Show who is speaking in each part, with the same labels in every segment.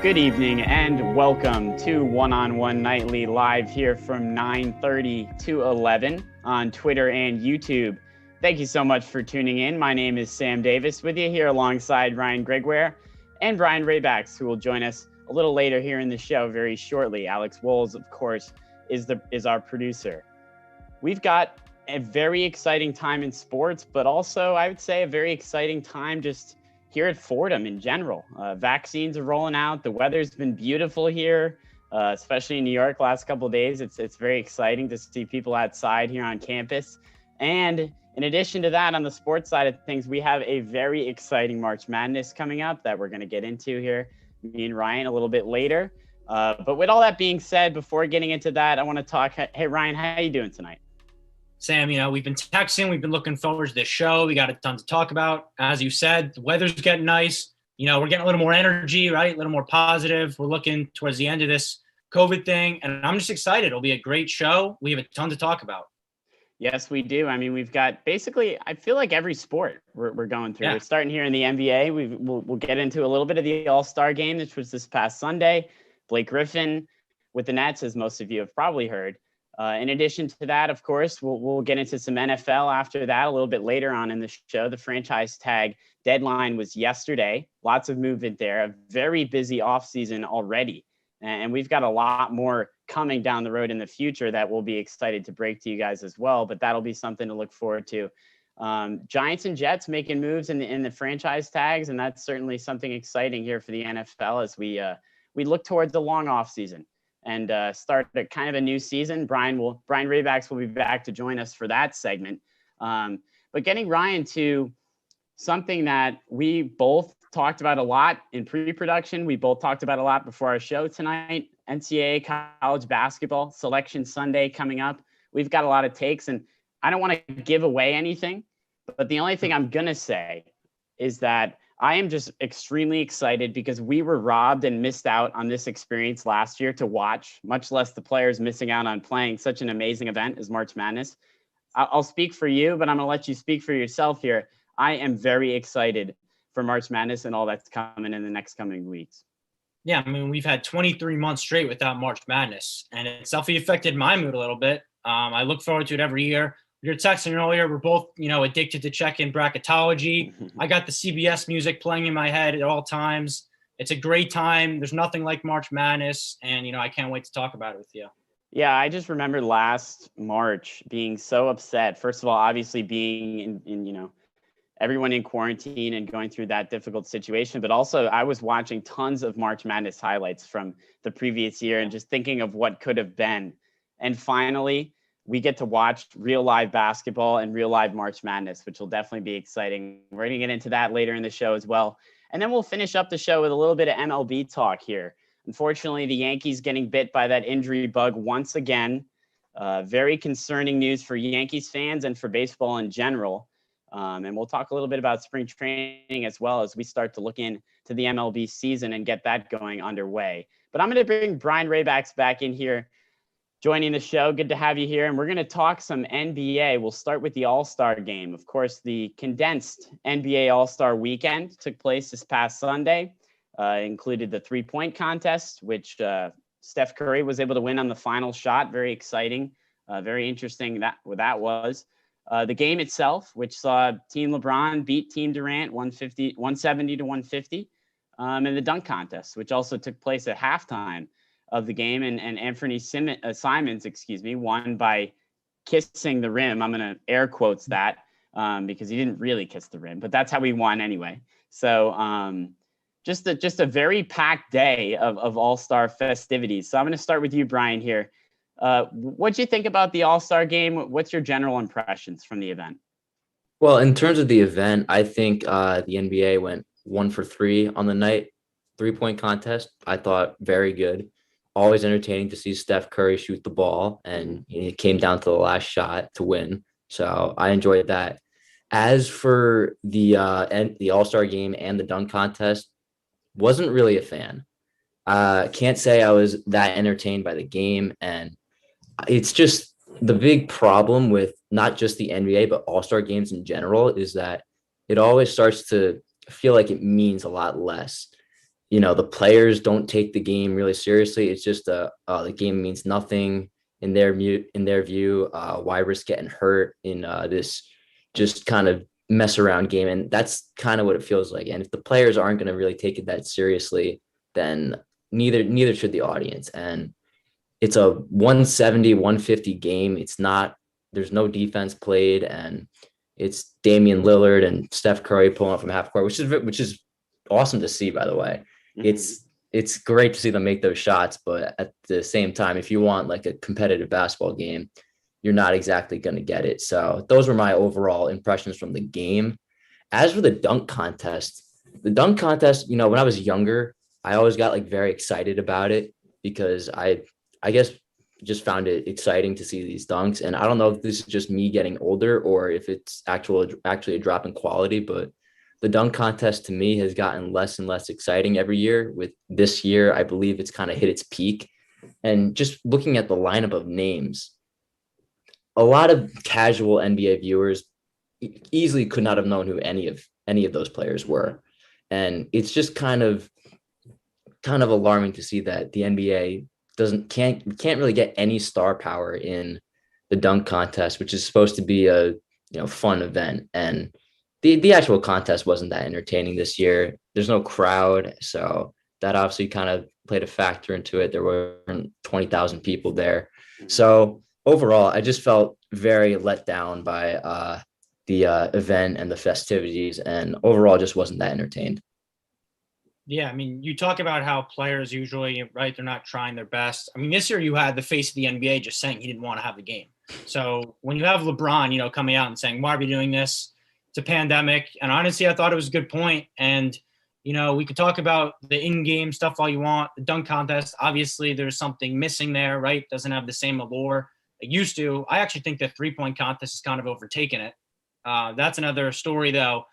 Speaker 1: Good evening and welcome to One-on-One Nightly live here from 9:30 to 11 on Twitter and YouTube. Thank you so much for tuning in. My name is Sam Davis with you here alongside Ryan Gregware and Brian Raybacks, who will join us a little later here in the show very shortly. Alex Wolves, of course, is our producer. We've got a very exciting time in sports, but also I would say a very exciting time just here at Fordham in general. Vaccines are rolling out. The weather's been beautiful here, especially in New York last couple of days. It's very exciting to see people outside here on campus. And in addition to that, on the sports side of things, we have a very exciting March Madness coming up that we're going to get into here, me and Ryan, a little bit later. But with all that being said, before getting into that, I want to talk. Hey, Ryan, how are you doing tonight?
Speaker 2: Sam, we've been texting. We've been looking forward to this show. We got a ton to talk about. As you said, the weather's getting nice. We're getting a little more energy, right? A little more positive. We're looking towards the end of this COVID thing, and I'm just excited. It'll be a great show. We have a ton to talk about.
Speaker 1: Yes, we do. I mean, we've got basically, I feel like every sport we're going through.
Speaker 2: Yeah.
Speaker 1: We're starting here in the NBA. We'll get into a little bit of the All-Star game, which was this past Sunday. Blake Griffin with the Nets, as most of you have probably heard. In addition to that, of course, we'll get into some NFL after that a little bit later on in the show. The franchise tag deadline was yesterday. Lots of movement there. A very busy offseason already. And we've got a lot more coming down the road in the future that we'll be excited to break to you guys as well. But that'll be something to look forward to. Giants and Jets making moves in the franchise tags. And that's certainly something exciting here for the NFL as we look towards the long offseason and start kind of a new season. Brian Raybacks will be back to join us for that segment. But getting Ryan to something that we both talked about a lot in pre-production. We both talked about a lot before our show tonight. NCAA college basketball selection Sunday coming up. We've got a lot of takes, and I don't want to give away anything, but the only thing I'm going to say is that I am just extremely excited because we were robbed and missed out on this experience last year to watch, much less the players missing out on playing such an amazing event as March Madness. I'll speak for you, but I'm going to let you speak for yourself here. I am very excited for March Madness and all that's coming in the next coming weeks.
Speaker 2: Yeah, I mean, we've had 23 months straight without March Madness, and it's definitely affected my mood a little bit. I look forward to it every year. You're texting earlier. We're both, addicted to check-in bracketology. I got the CBS music playing in my head at all times. It's a great time. There's nothing like March Madness, and, I can't wait to talk about it with you.
Speaker 1: Yeah, I just remember last March being so upset. First of all, obviously being in everyone in quarantine and going through that difficult situation, but also I was watching tons of March Madness highlights from the previous year and just thinking of what could have been. And finally, we get to watch real live basketball and real live March Madness, which will definitely be exciting. We're going to get into that later in the show as well. And then we'll finish up the show with a little bit of MLB talk here. Unfortunately, the Yankees getting bit by that injury bug once again. Very concerning news for Yankees fans and for baseball in general. And we'll talk a little bit about spring training as well as we start to look into the MLB season and get that going underway. But I'm going to bring Brian Raybacks back in here, joining the show. Good to have you here. And we're going to talk some NBA. We'll start with the All-Star game. Of course, the condensed NBA All-Star weekend took place this past Sunday. Included the three-point contest, which Steph Curry was able to win on the final shot. Very exciting. Very interesting that was. The game itself, which saw Team LeBron beat Team Durant 170 to 150. And the dunk contest, which also took place at halftime of the game. And Anthony Simons, won by kissing the rim. I'm going to air quotes that because he didn't really kiss the rim, but that's how he won anyway. So just a very packed day of All-Star festivities. So I'm going to start with you, Brian, here. What'd you think about the All-Star game? What's your general impressions from the event?
Speaker 3: Well, in terms of the event, I think the NBA went 1 for 3 on the night. 3-point contest, I thought very good. Always entertaining to see Steph Curry shoot the ball, and it came down to the last shot to win. So I enjoyed that. As for the All-Star game and the dunk contest, wasn't really a fan. Can't say I was that entertained by the game, and it's just the big problem with not just the NBA, but All-Star games in general is that it always starts to feel like it means a lot less. the players don't take the game really seriously. It's just the game means nothing in their view. Why risk getting hurt in this just kind of mess around game? And that's kind of what it feels like. And if the players aren't going to really take it that seriously, then neither should the audience. And it's a 170, 150 game. There's no defense played, and it's Damian Lillard and Steph Curry pulling up from half court, which is awesome to see, by the way. Mm-hmm. It's great to see them make those shots, but at the same time, if you want like a competitive basketball game, you're not exactly going to get it. So those were my overall impressions from the game. As for the dunk contest, when I was younger, I always got like very excited about it because I guess just found it exciting to see these dunks. And I don't know if this is just me getting older or if it's actually a drop in quality, but the dunk contest to me has gotten less and less exciting every year. With this year, I believe it's kind of hit its peak. And just looking at the lineup of names, a lot of casual NBA viewers easily could not have known who any of those players were. And it's just kind of alarming to see that the NBA can't really get any star power in the dunk contest, which is supposed to be a fun event. And the actual contest wasn't that entertaining this year. There's no crowd, so that obviously kind of played a factor into it. There weren't 20,000 people there. So overall, I just felt very let down by the event and the festivities, and overall just wasn't that entertained.
Speaker 2: Yeah, I mean, you talk about how players usually, right, they're not trying their best. I mean, this year you had the face of the NBA just saying he didn't want to have the game. So when you have LeBron, coming out and saying, why are we doing this? It's a pandemic. And honestly, I thought it was a good point. And, we could talk about the in-game stuff all you want. The dunk contest, obviously there's something missing there, right? Doesn't have the same allure it used to. I actually think the three-point contest has kind of overtaken it. That's another story, though.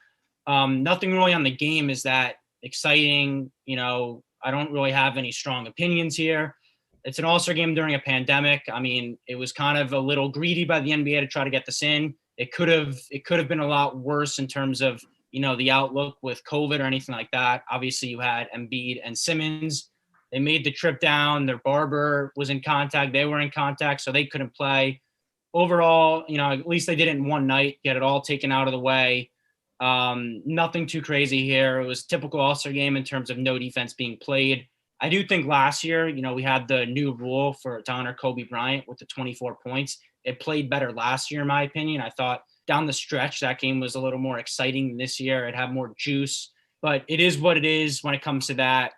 Speaker 2: Nothing really on the game is that exciting. I don't really have any strong opinions here. It's an all-star game during a pandemic. I mean, it was kind of a little greedy by the NBA to try to get this in. It could have been a lot worse in terms of, the outlook with COVID or anything like that. Obviously, you had Embiid and Simmons. They made the trip down. Their barber was in contact. They were in contact, so they couldn't play. Overall, at least they did it in one night, get it all taken out of the way. Nothing too crazy here. It was a typical All-Star game in terms of no defense being played. I do think last year, we had the new rule to honor Kobe Bryant with the 24 points. It played better last year, in my opinion. I thought down the stretch, that game was a little more exciting than this year. It had more juice, but it is what it is when it comes to that.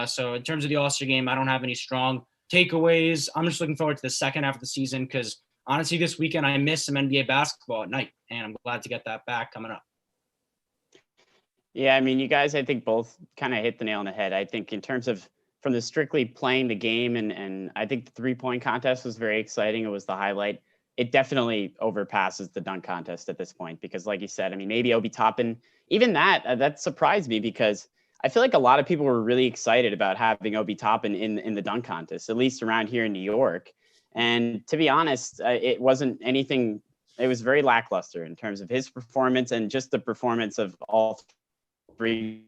Speaker 2: So in terms of the All-Star game, I don't have any strong takeaways. I'm just looking forward to the second half of the season because honestly, this weekend I miss some NBA basketball at night, and I'm glad to get that back coming up.
Speaker 1: Yeah, I mean, you guys, I think both kind of hit the nail on the head. I think in terms of from the strictly playing the game, and I think the three-point contest was very exciting. It was the highlight. It definitely overpasses the dunk contest at this point because, like you said, I mean, maybe Obi Toppin, even that surprised me because I feel like a lot of people were really excited about having Obi Toppin in the dunk contest, at least around here in New York. And to be honest, it wasn't anything. It was very lackluster in terms of his performance and just the performance of all three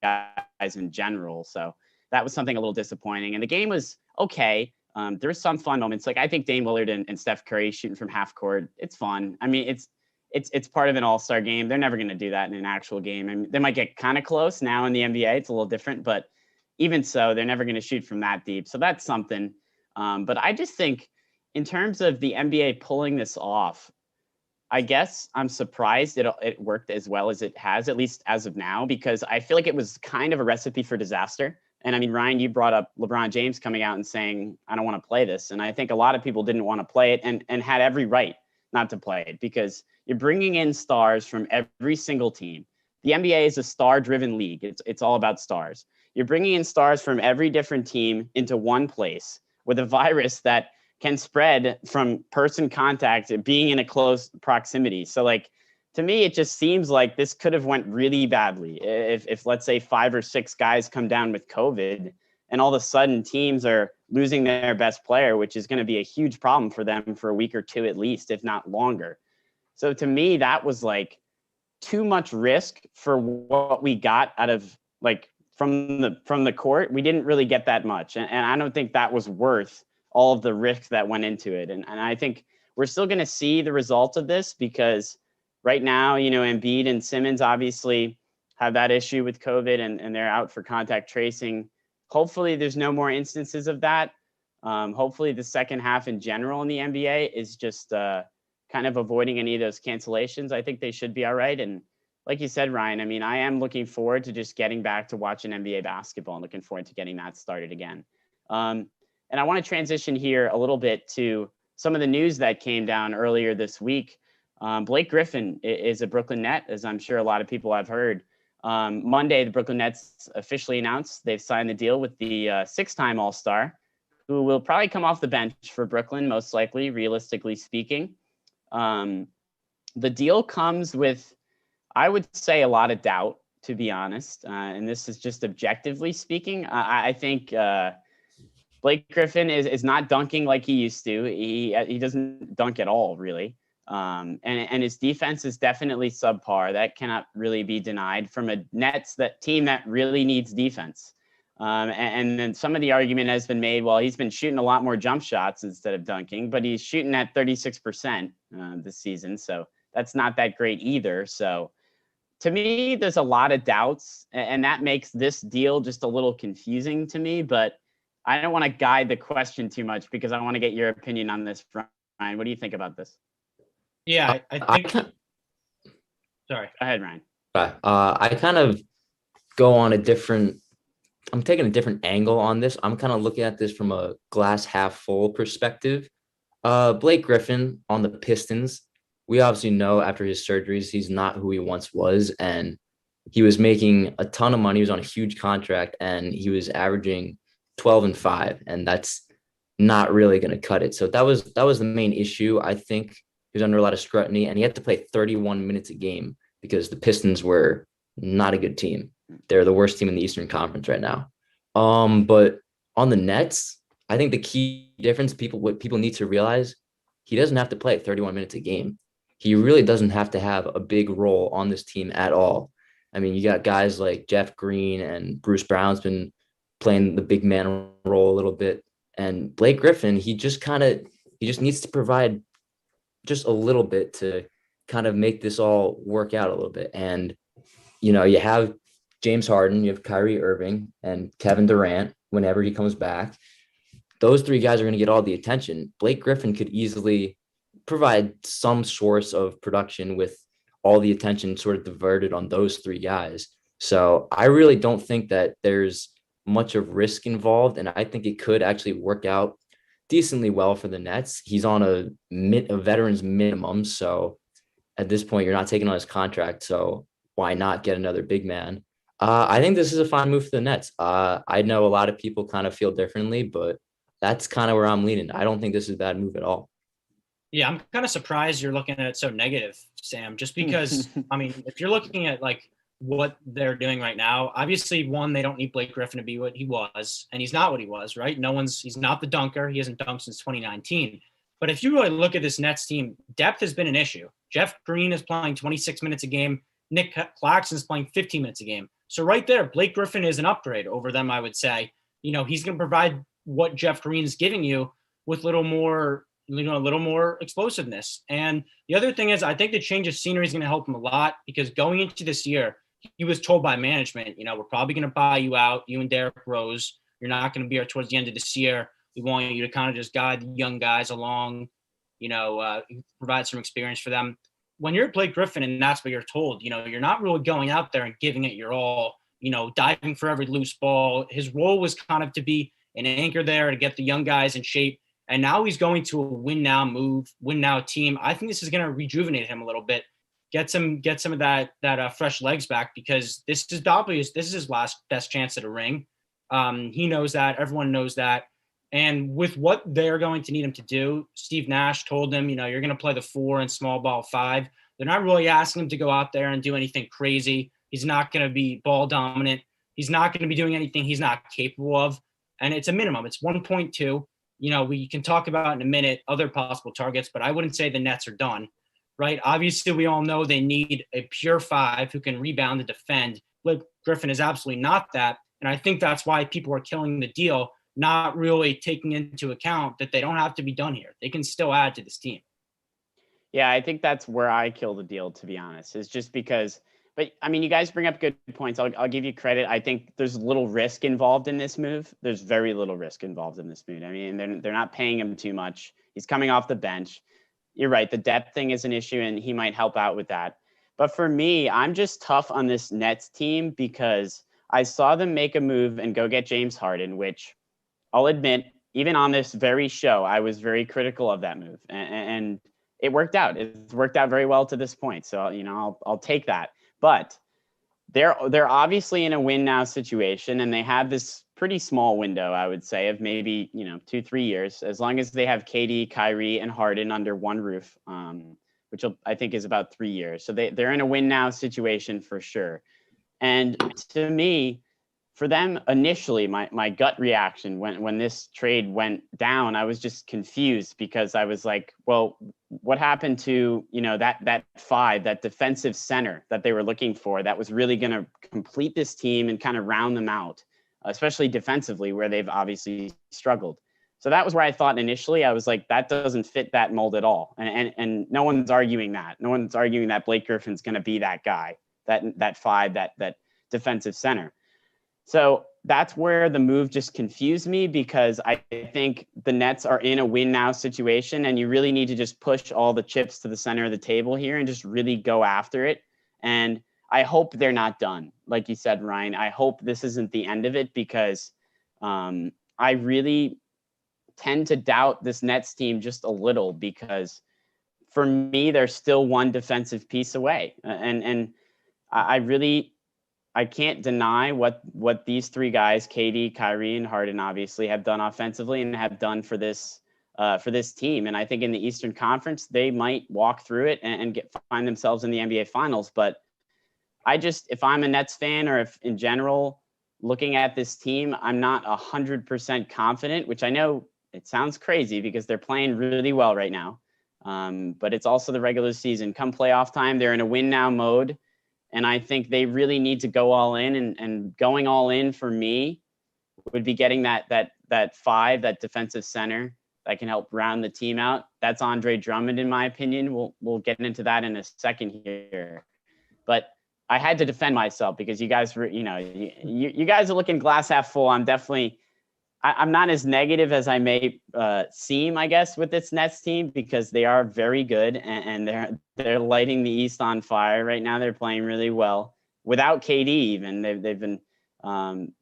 Speaker 1: guys in general. So that was something a little disappointing. And the game was okay. There were some fun moments. Like I think Dame Lillard and Steph Curry shooting from half court. It's fun. I mean, it's part of an all-star game. They're never going to do that in an actual game. I mean, they might get kind of close now in the NBA. It's a little different, but even so, they're never going to shoot from that deep. So that's something. But I just think in terms of the NBA pulling this off, I guess I'm surprised it worked as well as it has, at least as of now, because I feel like it was kind of a recipe for disaster. And I mean, Ryan, you brought up LeBron James coming out and saying, I don't want to play this. And I think a lot of people didn't want to play it and had every right not to play it because you're bringing in stars from every single team. The NBA is a star-driven league. It's all about stars. You're bringing in stars from every different team into one place with a virus that can spread from person contact being in a close proximity. So like, to me, it just seems like this could have went really badly. If let's say 5 or 6 guys come down with COVID and all of a sudden teams are losing their best player, which is going to be a huge problem for them for a week or two, at least, if not longer. So to me, that was like too much risk for what we got out of like from the court, we didn't really get that much. And I don't think that was worth all of the risk that went into it. And I think we're still going to see the result of this because right now, Embiid and Simmons obviously have that issue with COVID and they're out for contact tracing. Hopefully there's no more instances of that. Hopefully the second half in general in the NBA is just kind of avoiding any of those cancellations. I think they should be all right. And like you said, Ryan, I mean, I am looking forward to just getting back to watching NBA basketball and looking forward to getting that started again. And I want to transition here a little bit to some of the news that came down earlier this week. Blake Griffin is a Brooklyn Net, as I'm sure a lot of people have heard. Monday, the Brooklyn Nets officially announced they've signed the deal with the six-time All-Star, who will probably come off the bench for Brooklyn, most likely, realistically speaking. The deal comes with, I would say, a lot of doubt, to be honest. And this is just objectively speaking. I think Blake Griffin is not dunking like he used to. He doesn't dunk at all, really. And his defense is definitely subpar. That cannot really be denied from a Nets team that really needs defense. And then some of the argument has been made, well, he's been shooting a lot more jump shots instead of dunking, but he's shooting at 36% this season. So that's not that great either. So to me, there's a lot of doubts, and that makes this deal just a little confusing to me, but I don't want to guide the question too much because I want to get your opinion on this, Ryan. What do you think about this?
Speaker 2: Yeah, I think. Sorry.
Speaker 1: Go ahead, Ryan.
Speaker 3: I kind of go on I'm taking a different angle on this. I'm kind of looking at this from a glass half full perspective. Blake Griffin on the Pistons, we obviously know after his surgeries, he's not who he once was. And he was making a ton of money. He was on a huge contract and he was averaging 12-5. And that's not really going to cut it. So that was the main issue. I think he was under a lot of scrutiny and he had to play 31 minutes a game because the Pistons were not a good team. They're the worst team in the Eastern Conference right now. But on the Nets, I think the key difference, what people need to realize, he doesn't have to play 31 minutes a game. He really doesn't have to have a big role on this team at all. I mean, you got guys like Jeff Green and Bruce Brown's been playing the big man role a little bit. And Blake Griffin, he just needs to provide just a little bit to kind of make this all work out a little bit. And, you have James Harden, you have Kyrie Irving, and Kevin Durant whenever he comes back. Those three guys are going to get all the attention. Blake Griffin could easily provide some source of production with all the attention sort of diverted on those three guys. So I really don't think that there's much of risk involved, and I think it could actually work out decently well for the Nets. He's on a veteran's minimum, so at this point, you're not taking on his contract, so why not get another big man? I think this is a fine move for the Nets. I know a lot of people kind of feel differently, but that's kind of where I'm leaning. I don't think this is a bad move at all.
Speaker 2: Yeah, I'm kind of surprised you're looking at it so negative, Sam, just because, I mean, if you're looking at like what they're doing right now, obviously, one, they don't need Blake Griffin to be what he was, and he's not what he was, right? He's not the dunker. He hasn't dunked since 2019. But if you really look at this Nets team, depth has been an issue. Jeff Green is playing 26 minutes a game. Nick Claxton is playing 15 minutes a game. So right there, Blake Griffin is an upgrade over them, I would say. He's going to provide what Jeff Green's giving you with a little more explosiveness. And the other thing is, I think the change of scenery is going to help him a lot because going into this year, he was told by management, we're probably going to buy you out, you and Derrick Rose. You're not going to be here towards the end of this year. We want you to kind of just guide the young guys along, provide some experience for them. When you're Blake Griffin and that's what you're told, you're not really going out there and giving it your all, diving for every loose ball. His role was kind of to be an anchor there to get the young guys in shape. And now he's going to a win now team. I think this is going to rejuvenate him a little bit, get some of that fresh legs back because this is his last best chance at a ring. He knows that. Everyone knows that. And with what they're going to need him to do, Steve Nash told him, you're going to play the 4 and small ball 5. They're not really asking him to go out there and do anything crazy. He's not going to be ball dominant. He's not going to be doing anything he's not capable of. And it's a minimum. It's 1.2. We can talk about in a minute other possible targets, but I wouldn't say the Nets are done, right? Obviously, we all know they need a pure 5 who can rebound and defend. Blake Griffin is absolutely not that. And I think that's why people are killing the deal, not really taking into account that they don't have to be done here. They can still add to this team.
Speaker 1: Yeah, I think that's where I kill the deal, to be honest, is just because, but I mean, you guys bring up good points. I'll give you credit. I think there's little risk involved in this move. There's very little risk involved in this move. I mean, they're not paying him too much. He's coming off the bench. You're right. The depth thing is an issue, and he might help out with that. But for me, I'm just tough on this Nets team because I saw them make a move and go get James Harden, which I'll admit, even on this very show, I was very critical of that move. And it worked out. It's worked out very well to this point. So, I'll take that. But they're obviously in a win now situation, and they have this pretty small window, I would say, of maybe 2-3 years, as long as they have KD, Kyrie, and Harden under one roof, which I think is about 3 years. So they're in a win now situation for sure. And to me, for them initially, my gut reaction when this trade went down, I was just confused because I was like, well, what happened to, that five, that defensive center that they were looking for that was really going to complete this team and kind of round them out, especially defensively, where they've obviously struggled. So that was where I thought initially, I was like, that doesn't fit that mold at all. And no one's arguing that. No one's arguing that Blake Griffin's going to be that guy, that five, that defensive center. So that's where the move just confused me, because I think the Nets are in a win now situation, and you really need to just push all the chips to the center of the table here and just really go after it. And I hope they're not done. Like you said, Ryan, I hope this isn't the end of it, because I really tend to doubt this Nets team just a little, because for me, they're still one defensive piece away. And I can't deny what these three guys, KD, Kyrie, and Harden, obviously have done offensively and have done for this team. And I think in the Eastern Conference, they might walk through it and find themselves in the NBA Finals. But if I'm a Nets fan, or if in general looking at this team, I'm not 100% confident, which I know it sounds crazy because they're playing really well right now. But it's also the regular season. Come playoff time, they're in a win now mode. And I think they really need to go all in, and going all in for me would be getting that five, that defensive center that can help round the team out. That's Andre Drummond, in my opinion. We'll get into that in a second here. But I had to defend myself because you guys were, you guys are looking glass half full. I'm not as negative as I may seem, I guess, with this Nets team, because they are very good, and they're lighting the East on fire right now. They're playing really well without KD. Even they've been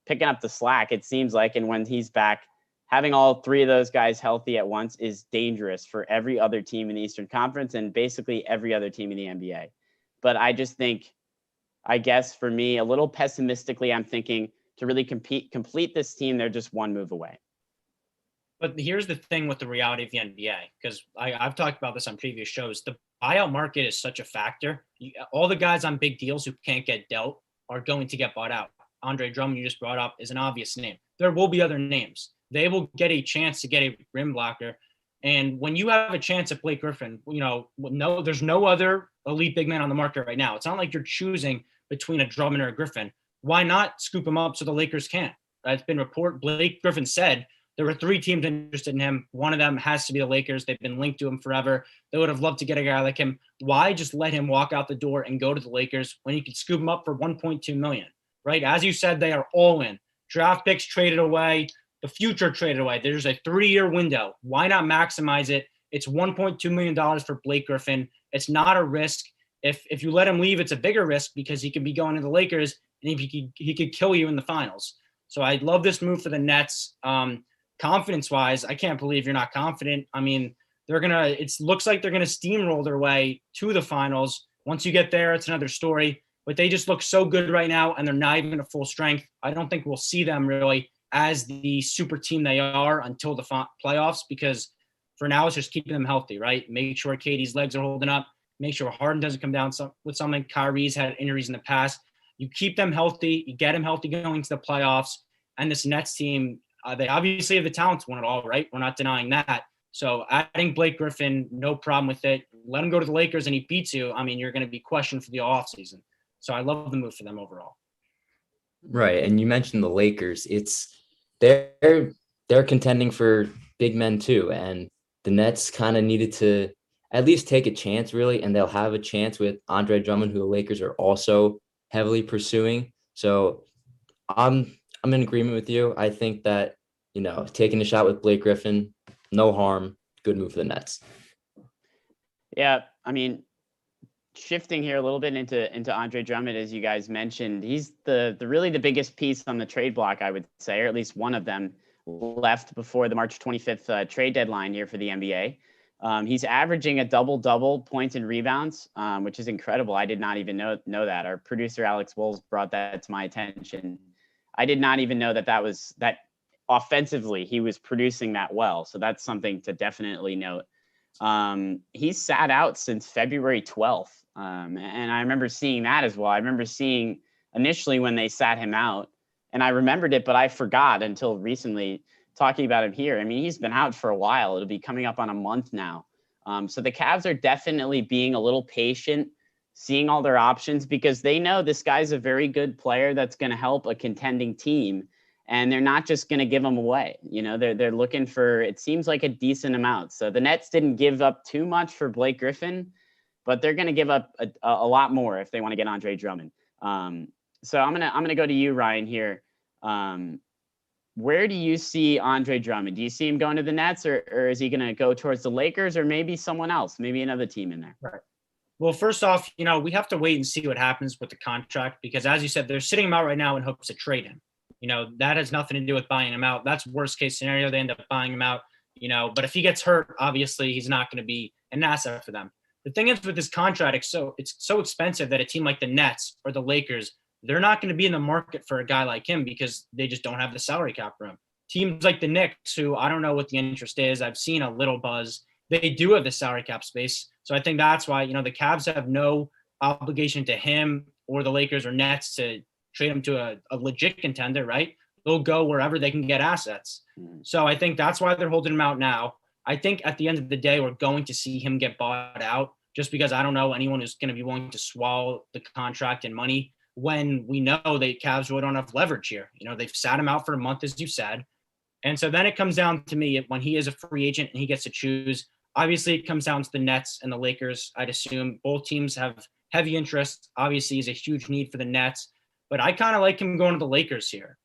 Speaker 1: picking up the slack, it seems like. And when he's back, having all three of those guys healthy at once is dangerous for every other team in the Eastern Conference and basically every other team in the NBA. But I just think, I guess for me, a little pessimistically, I'm thinking, to really complete this team, they're just one move away.
Speaker 2: But here's the thing with the reality of the NBA, because I've talked about this on previous shows. The buyout market is such a factor. All the guys on big deals who can't get dealt are going to get bought out. Andre Drummond, you just brought up, is an obvious name. There will be other names. They will get a chance to get a rim blocker. And when you have a chance at Blake Griffin, there's no other elite big man on the market right now. It's not like you're choosing between a Drummond or a Griffin. Why not scoop him up so the Lakers can? It's been reported. Blake Griffin said there were 3 teams interested in him. One of them has to be the Lakers. They've been linked to him forever. They would have loved to get a guy like him. Why just let him walk out the door and go to the Lakers when you could scoop him up for $1.2 million, right? As you said, they are all in. Draft picks traded away, the future traded away. There's a 3-year window. Why not maximize it? It's $1.2 million for Blake Griffin. It's not a risk. If you let him leave, it's a bigger risk because he could be going to the Lakers and he could kill you in the finals. So I love this move for the Nets. Confidence-wise, I can't believe you're not confident. I mean, it looks like they're gonna steamroll their way to the finals. Once you get there, it's another story. But they just look so good right now, and they're not even at full strength. I don't think we'll see them really as the super team they are until the playoffs, because for now it's just keeping them healthy, right? Make sure KD's legs are holding up. Make sure Harden doesn't come down with something. Kyrie's had injuries in the past. You keep them healthy. You get them healthy going to the playoffs. And this Nets team, they obviously have the talent to win it all, right? We're not denying that. So adding Blake Griffin, no problem with it. Let him go to the Lakers and he beats you. I mean, you're going to be questioned for the offseason. So I love the move for them overall.
Speaker 3: Right. And you mentioned the Lakers. They're they're contending for big men too. And the Nets kind of needed to at least take a chance, really. And they'll have a chance with Andre Drummond, who the Lakers are also heavily pursuing. So I'm in agreement with you. I think that, taking a shot with Blake Griffin, no harm, good move for the Nets.
Speaker 1: Yeah, I mean, shifting here a little bit into Andre Drummond, as you guys mentioned, he's the really the biggest piece on the trade block, I would say, or at least one of them left before the March 25th trade deadline here for the NBA. He's averaging a double points and rebounds, which is incredible. I did not even know that. Our producer Alex Wolves brought that to my attention. I did not even know that offensively he was producing that well. So that's something to definitely note. He's sat out since February 12th. And I remember seeing that as well. I remember seeing initially when they sat him out, and I remembered it, but I forgot until recently talking about him here. I mean, he's been out for a while. It'll be coming up on a month now. So the Cavs are definitely being a little patient, seeing all their options, because they know this guy's a very good player that's going to help a contending team. And they're not just going to give them away. They're looking for, it seems like, a decent amount. So the Nets didn't give up too much for Blake Griffin, but they're going to give up a lot more if they want to get Andre Drummond. So I'm gonna go to you, Ryan, here. Where do you see Andre Drummond? Do you see him going to the Nets, or is he going to go towards the Lakers, or maybe someone else, maybe another team in there?
Speaker 2: Right. Well, first off, we have to wait and see what happens with the contract, because as you said, they're sitting him out right now in hopes to trade him. That has nothing to do with buying him out. That's worst case scenario. They end up buying him out, but if he gets hurt, obviously he's not going to be an asset for them. The thing is with this contract, it's so expensive that a team like the Nets or the Lakers, they're not going to be in the market for a guy like him because they just don't have the salary cap room. Teams like the Knicks, who I don't know what the interest is, I've seen a little buzz, they do have the salary cap space. So I think that's why, the Cavs have no obligation to him or the Lakers or Nets to trade him to a legit contender, right? They'll go wherever they can get assets. So I think that's why they're holding him out now. I think at the end of the day, we're going to see him get bought out, just because I don't know anyone who's going to be willing to swallow the contract and money when we know the Cavs really don't have leverage here. They've sat him out for a month, as you said. And so then it comes down to me when he is a free agent and he gets to choose. Obviously, it comes down to the Nets and the Lakers. I'd assume both teams have heavy interest. Obviously, he's a huge need for the Nets, but I kind of like him going to the Lakers here.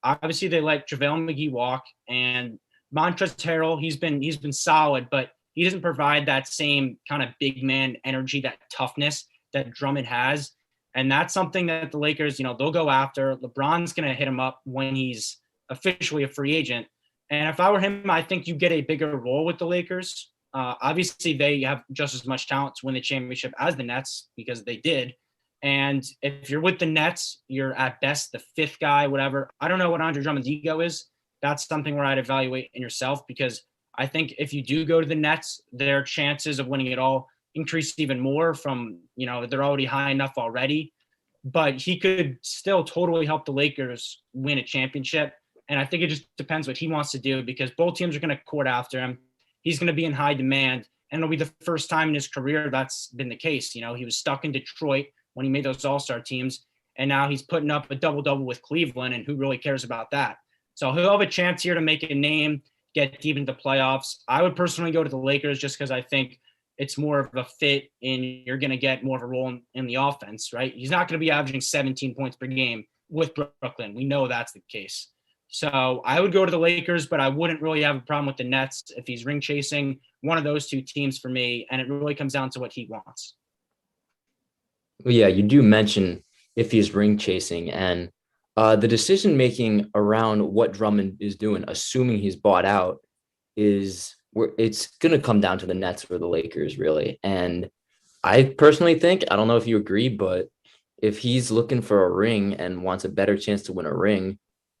Speaker 2: Obviously, they let JaVale McGee walk, and Montrezl Harrell, he's been solid, but he doesn't provide that same kind of big man energy, that toughness that Drummond has. And that's something that the Lakers, they'll go after. LeBron's going to hit him up when he's officially a free agent. And if I were him, I think you get a bigger role with the Lakers. Obviously, they have just as much talent to win the championship as the Nets, because they did. And if you're with the Nets, you're at best the fifth guy, whatever. I don't know what Andre Drummond's ego is. That's something where I'd evaluate in yourself, because I think if you do go to the Nets, their chances of winning it all increase even more from, they're already high enough already. But he could still totally help the Lakers win a championship. And I think it just depends what he wants to do, because both teams are going to court after him. He's going to be in high demand. And it'll be the first time in his career that's been the case. He was stuck in Detroit when he made those all-star teams. And now he's putting up a double-double with Cleveland, and who really cares about that? So he'll have a chance here to make a name, get deep into the playoffs. I would personally go to the Lakers just because I think it's more of a fit and you're going to get more of a role in the offense, right? He's not going to be averaging 17 points per game with Brooklyn. We know that's the case. So I would go to the Lakers, but I wouldn't really have a problem with the Nets if he's ring chasing one of those two teams for me. And it really comes down to what he wants.
Speaker 3: Well, yeah, you do mention if he's ring chasing, and the decision making around what Drummond is doing, assuming he's bought out, it's going to come down to the Nets or the Lakers, really. And I personally think, I don't know if you agree, but if he's looking for a ring and wants a better chance to win a ring,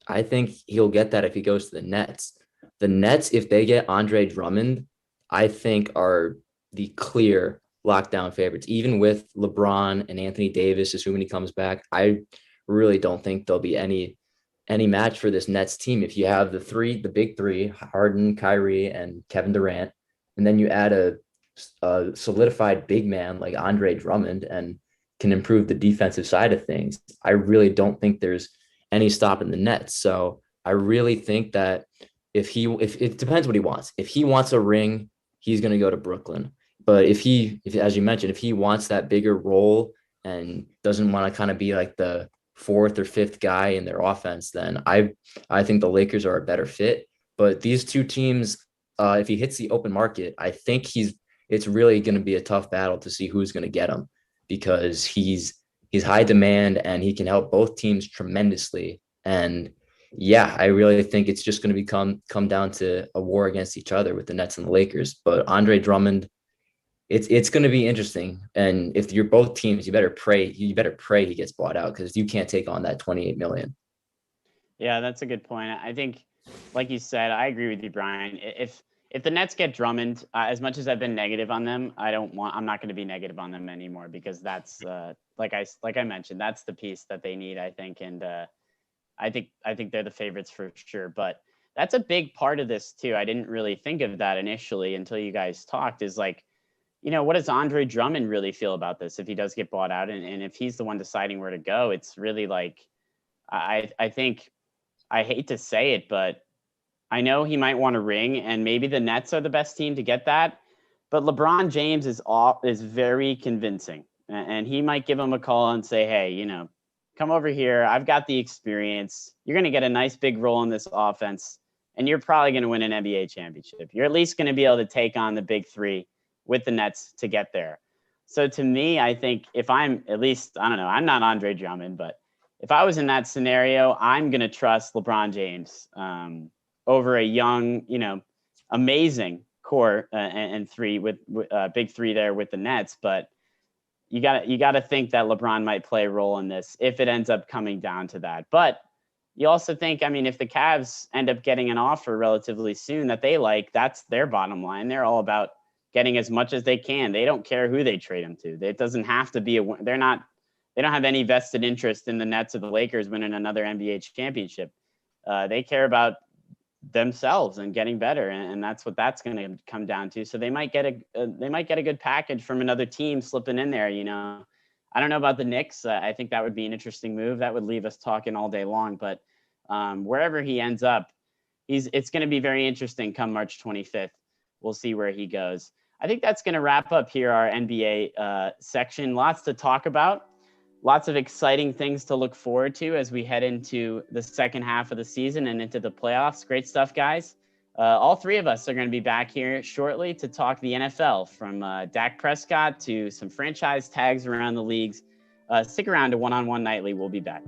Speaker 3: I think he'll get that if he goes to the Nets. The Nets, if they get Andre Drummond, I think are the clear lockdown favorites. Even with LeBron and Anthony Davis, assuming he comes back, I really don't think there'll be any match for this Nets team. If you have the big three, Harden, Kyrie, and Kevin Durant, and then you add a solidified big man like Andre Drummond, and can improve the defensive side of things, I really don't think there's any stopping the Nets. So I really think that if it depends what he wants. If he wants a ring, he's going to go to Brooklyn. But if as you mentioned, if he wants that bigger role and doesn't want to kind of be like the fourth or fifth guy in their offense, then I think the Lakers are a better fit. But these two teams, if he hits the open market, I think it's really going to be a tough battle to see who's going to get him, because he's high demand and he can help both teams tremendously. And yeah, I really think it's just going to come down to a war against each other with the Nets and the Lakers. But Andre Drummond, it's going to be interesting. And if you're both teams, you better pray he gets bought out, because you can't take on that 28 million.
Speaker 1: Yeah, that's a good point. I think, like you said, I agree with you, Brian. If the Nets get Drummond, as much as I've been negative on them, I'm not going to be negative on them anymore, because that's like I mentioned, that's the piece that they need, I think. And I think they're the favorites for sure. But that's a big part of this too. I didn't really think of that initially until you guys talked, is like, what does Andre Drummond really feel about this if he does get bought out? And if he's the one deciding where to go, it's really like, I think, I hate to say it, but I know he might want a ring, and maybe the Nets are the best team to get that. But LeBron James is very convincing, and he might give him a call and say, hey, come over here. I've got the experience. You're going to get a nice big role in this offense, and you're probably going to win an NBA championship. You're at least going to be able to take on the big three with the Nets to get there. So to me, I think if I'm at least, I don't know, I'm not Andre Drummond, but if I was in that scenario, I'm going to trust LeBron James over a young, amazing core and three with big three there with the Nets. But you got to think that LeBron might play a role in this if it ends up coming down to that. But you also think, if the Cavs end up getting an offer relatively soon that they like, that's their bottom line. They're all about getting as much as they can. They don't care who they trade them to. It doesn't have to be they don't have any vested interest in the Nets or the Lakers winning another NBA championship. They care about themselves and getting better, and that's what that's going to come down to. So they might get a good package from another team slipping in there. I don't know about the Knicks. I think that would be an interesting move. That would leave us talking all day long. But wherever he ends up, it's going to be very interesting come March 25th. We'll see where he goes. I think that's going to wrap up here our NBA section. Lots to talk about. Lots of exciting things to look forward to as we head into the second half of the season and into the playoffs. Great stuff, guys. All three of us are going to be back here shortly to talk the NFL, from Dak Prescott to some franchise tags around the leagues. Stick around to One-on-One Nightly. We'll be back.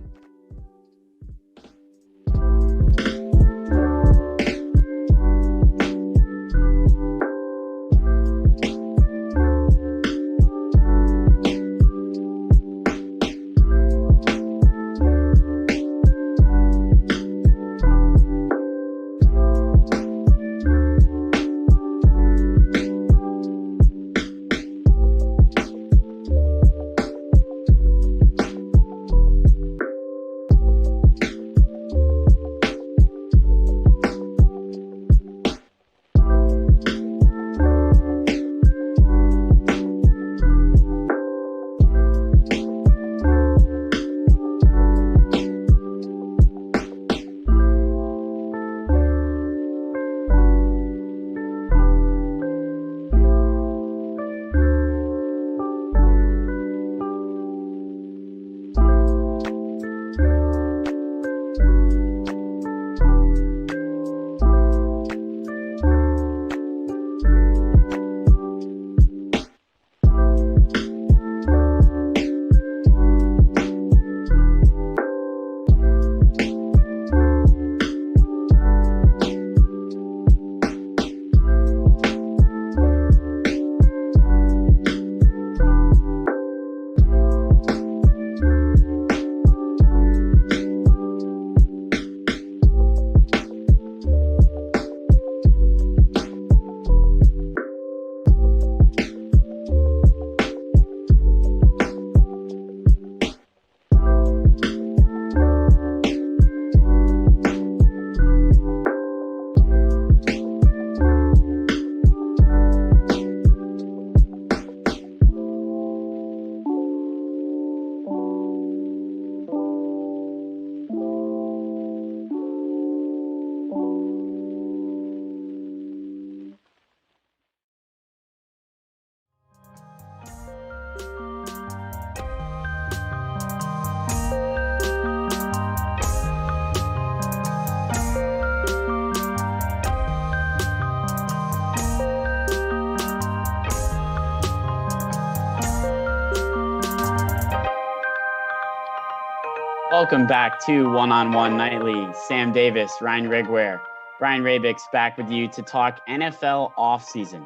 Speaker 1: Welcome back to One on One Nightly. Sam Davis, Ryan Rigware, Brian Rabix back with you to talk NFL offseason.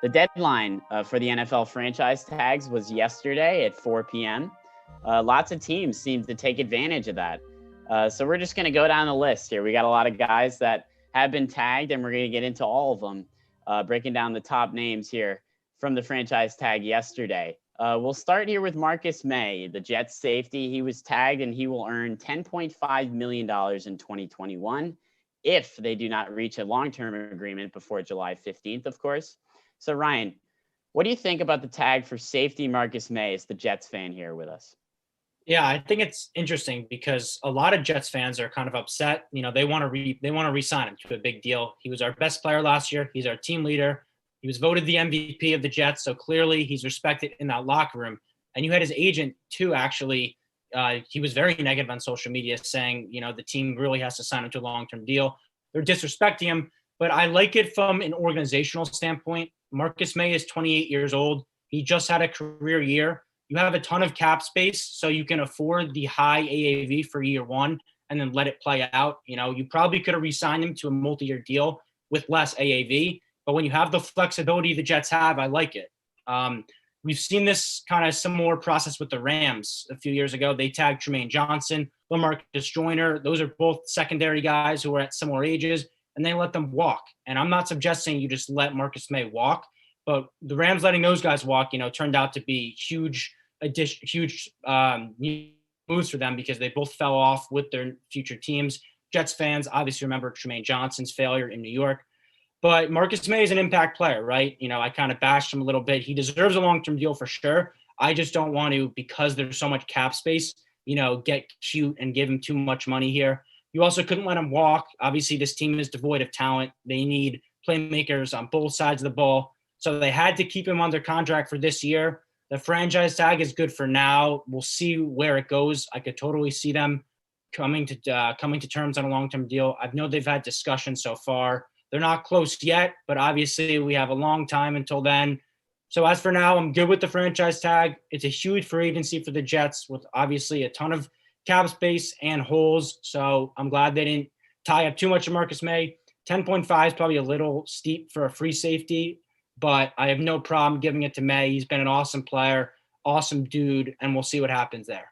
Speaker 1: The deadline for the NFL franchise tags was yesterday at 4 p.m. Lots of teams seem to take advantage of that. So we're just going to go down the list here. We got a lot of guys that have been tagged, and we're going to get into all of them, breaking down the top names here from the franchise tag yesterday. We'll start here with Marcus May, the Jets safety. He was tagged, and he will earn $10.5 million in 2021 if they do not reach a long-term agreement before July 15th, of course. So, Ryan, what do you think about the tag for safety Marcus May as the Jets fan here with us?
Speaker 2: Yeah, I think it's interesting because a lot of Jets fans are kind of upset. They want to re-sign him to a big deal. He was our best player last year. He's our team leader. He was voted the MVP of the Jets, so clearly he's respected in that locker room. And you had his agent too, actually. He was very negative on social media saying, the team really has to sign him to a long-term deal. They're disrespecting him, but I like it from an organizational standpoint. Marcus May is 28 years old. He just had a career year. You have a ton of cap space, so you can afford the high AAV for year one and then let it play out. You probably could have re-signed him to a multi-year deal with less AAV. But when you have the flexibility the Jets have, I like it. We've seen this kind of similar process with the Rams a few years ago. They tagged Tremaine Johnson, LaMarcus Joyner. Those are both secondary guys who are at similar ages, and they let them walk. And I'm not suggesting you just let Marcus May walk, but the Rams letting those guys walk, turned out to be huge moves for them because they both fell off with their future teams. Jets fans obviously remember Tremaine Johnson's failure in New York. But Marcus May is an impact player, right? I kind of bashed him a little bit. He deserves a long-term deal for sure. I just don't want to, because there's so much cap space, get cute and give him too much money here. You also couldn't let him walk. Obviously, this team is devoid of talent. They need playmakers on both sides of the ball. So they had to keep him under contract for this year. The franchise tag is good for now. We'll see where it goes. I could totally see them coming to terms on a long-term deal. I know they've had discussions so far. They're not close yet, but obviously we have a long time until then. So as for now, I'm good with the franchise tag. It's a huge free agency for the Jets with obviously a ton of cap space and holes. So I'm glad they didn't tie up too much of Marcus May. 10.5 is probably a little steep for a free safety, but I have no problem giving it to May. He's been an awesome player, awesome dude, and we'll see what happens there.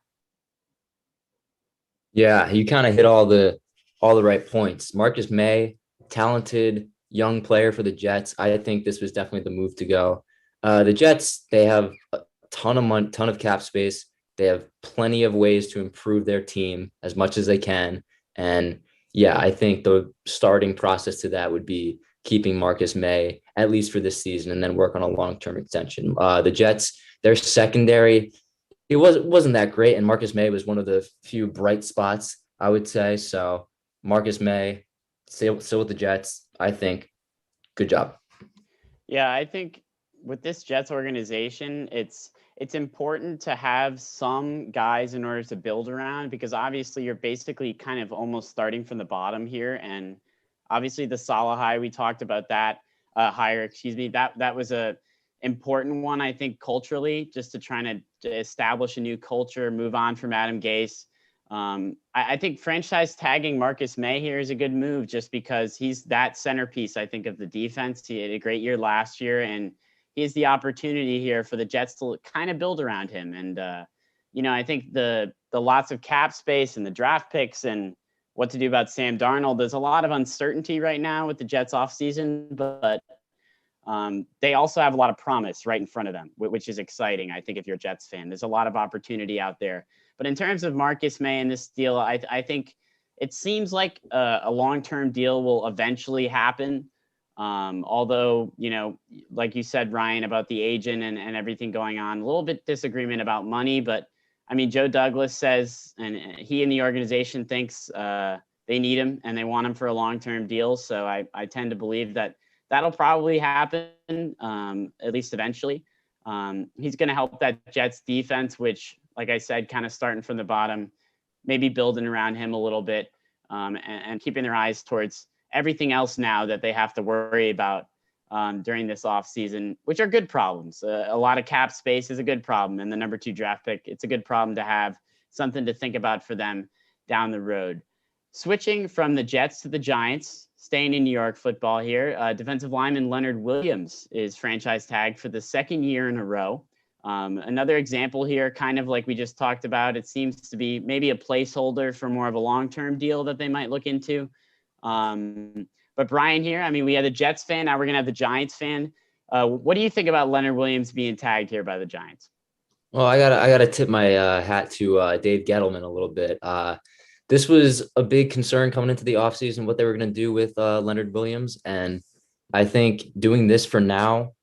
Speaker 3: Yeah, you kind of hit all the right points. Marcus May, talented young player for the Jets. I think this was definitely the move to go. The Jets, they have a ton of money, ton of cap space. They have plenty of ways to improve their team as much as they can. And yeah, I think the starting process to that would be keeping Marcus May at least for this season and then work on a long-term extension. The Jets, their secondary, it wasn't that great. And Marcus May was one of the few bright spots, I would say. So Marcus May, still with the Jets, I think. Good job.
Speaker 1: Yeah, I think with this Jets organization, it's important to have some guys in order to build around, because obviously you're basically kind of almost starting from the bottom here. And obviously the Salah hire, we talked about that that was a important one, I think, culturally, just to try to establish a new culture, move on from Adam Gase. I think franchise tagging Marcus May here is a good move just because he's that centerpiece, I think, of the defense. He had a great year last year, and he has the opportunity here for the Jets to kind of build around him. And, I think the lots of cap space and the draft picks and what to do about Sam Darnold, there's a lot of uncertainty right now with the Jets offseason, but they also have a lot of promise right in front of them, which is exciting. I think if you're a Jets fan, there's a lot of opportunity out there. But in terms of Marcus May and this deal, I think it seems like a long-term deal will eventually happen. Although, like you said, Ryan, about the agent and everything going on, a little bit disagreement about money. But I mean, Joe Douglas says, and he and the organization thinks they need him and they want him for a long-term deal. So I tend to believe that that'll probably happen, at least eventually. He's going to help that Jets defense, which, like I said, kind of starting from the bottom, maybe building around him a little bit, and keeping their eyes towards everything else now that they have to worry about during this offseason, which are good problems. A lot of cap space is a good problem. And the number 2 draft pick, it's a good problem to have. something to think about for them down the road. Switching from the Jets to the Giants, staying in New York football here, defensive lineman Leonard Williams is franchise tagged for the second year in a row. Another example here, kind of like we just talked about, it seems to be maybe a placeholder for more of a long-term deal that they might look into. But Brian here, I mean, we had the Jets fan, now we're going to have the Giants fan. What do you think about Leonard Williams being tagged here by the Giants?
Speaker 3: Well, I gotta tip my hat to Dave Gettleman a little bit. This was a big concern coming into the offseason, what they were going to do with Leonard Williams. And I think doing this for now,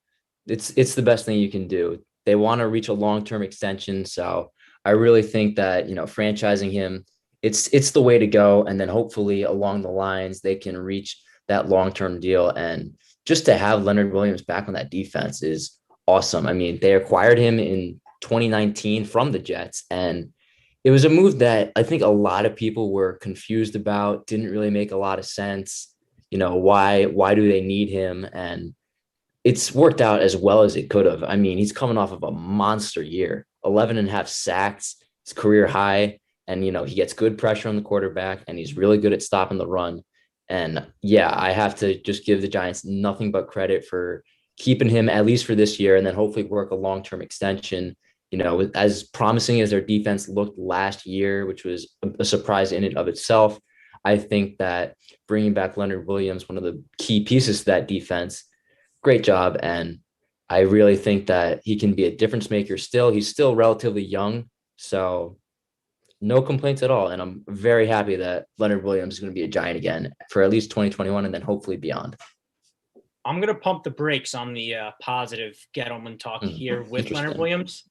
Speaker 3: it's the best thing you can do. They want to reach a long-term extension. So I really think that, franchising him, it's the way to go. And then hopefully along the lines, they can reach that long-term deal. And just to have Leonard Williams back on that defense is awesome. I mean, they acquired him in 2019 from the Jets, and it was a move that I think a lot of people were confused about, didn't really make a lot of sense. Why do they need him? And it's worked out as well as it could have. I mean, he's coming off of a monster year, 11 and a half sacks, his career high. And, he gets good pressure on the quarterback, and he's really good at stopping the run. And yeah, I have to just give the Giants nothing but credit for keeping him at least for this year, and then hopefully work a long-term extension. As promising as their defense looked last year, which was a surprise in and of itself, I think that bringing back Leonard Williams, one of the key pieces to that defense, great job. And I really think that he can be a difference maker still. He's still relatively young, so no complaints at all. And I'm very happy that Leonard Williams is going to be a Giant again for at least 2021 and then hopefully beyond.
Speaker 2: I'm going to pump the brakes on the positive Gettleman talk here with Leonard Williams,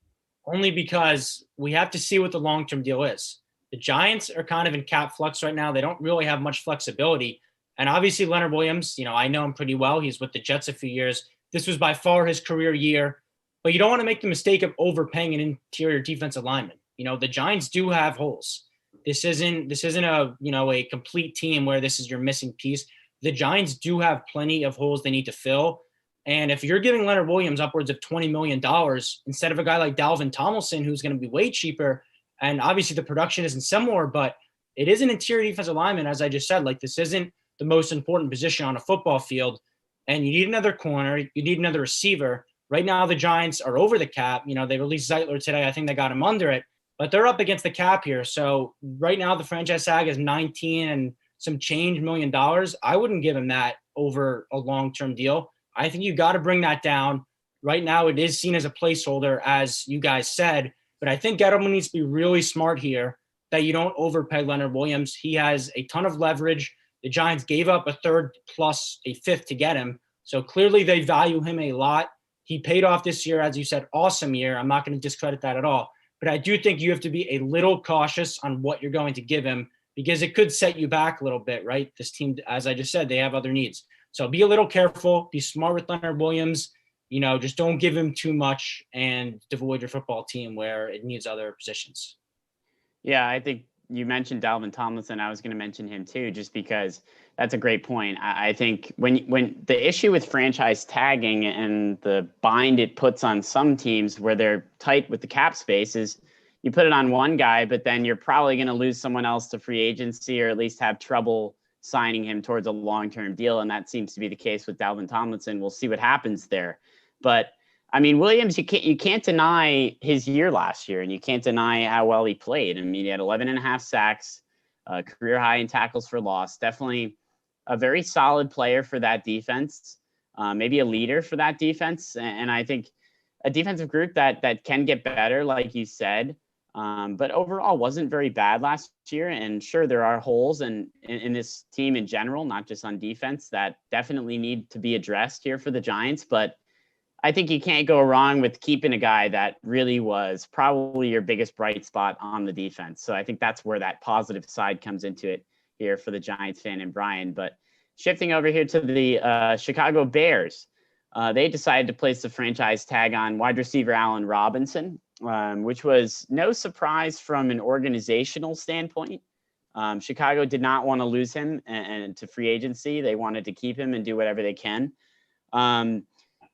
Speaker 2: only because we have to see what the long-term deal is. The Giants are kind of in cap flux right now. They don't really have much flexibility. And obviously Leonard Williams, I know him pretty well. He's with the Jets a few years. This was by far his career year, but you don't want to make the mistake of overpaying an interior defensive lineman. The Giants do have holes. This isn't a complete team where this is your missing piece. The Giants do have plenty of holes they need to fill. And if you're giving Leonard Williams upwards of $20 million instead of a guy like Dalvin Tomlinson, who's going to be way cheaper, and obviously the production isn't similar, but it is an interior defensive lineman, as I just said. Like, this isn't the most important position on a football field, and you need another corner, you need another receiver. Right now, the Giants are over the cap. They released Zeitler today. I think they got him under it, but they're up against the cap here. So right now, the franchise tag is 19 and some change $1 million. I wouldn't give him that over a long-term deal. I think you got to bring that down. Right now, it is seen as a placeholder, as you guys said, but I think Gettleman needs to be really smart here that you don't overpay Leonard Williams. He has a ton of leverage. The Giants gave up a third plus a fifth to get him. So clearly they value him a lot. He paid off this year, as you said, awesome year. I'm not going to discredit that at all. But I do think you have to be a little cautious on what you're going to give him, because it could set you back a little bit, right? This team, as I just said, they have other needs. So be a little careful, be smart with Leonard Williams. Just don't give him too much and devoid your football team where it needs other positions.
Speaker 1: Yeah, I think you mentioned Dalvin Tomlinson. I was going to mention him too, just because that's a great point. I think when the issue with franchise tagging and the bind it puts on some teams where they're tight with the cap space is you put it on one guy, but then you're probably going to lose someone else to free agency, or at least have trouble signing him towards a long-term deal. And that seems to be the case with Dalvin Tomlinson. We'll see what happens there. But I mean, Williams, you can't deny his year last year, and you can't deny how well he played. I mean, he had 11 and a half sacks, career high in tackles for loss. Definitely a very solid player for that defense, maybe a leader for that defense. And I think a defensive group that can get better, like you said. But overall wasn't very bad last year. And sure, there are holes in this team in general, not just on defense, that definitely need to be addressed here for the Giants. But I think you can't go wrong with keeping a guy that really was probably your biggest bright spot on the defense. So I think that's where that positive side comes into it here for the Giants fan and Brian. But shifting over here to the Chicago Bears, they decided to place the franchise tag on wide receiver Allen Robinson, which was no surprise from an organizational standpoint. Chicago did not want to lose him and to free agency. They wanted to keep him and do whatever they can.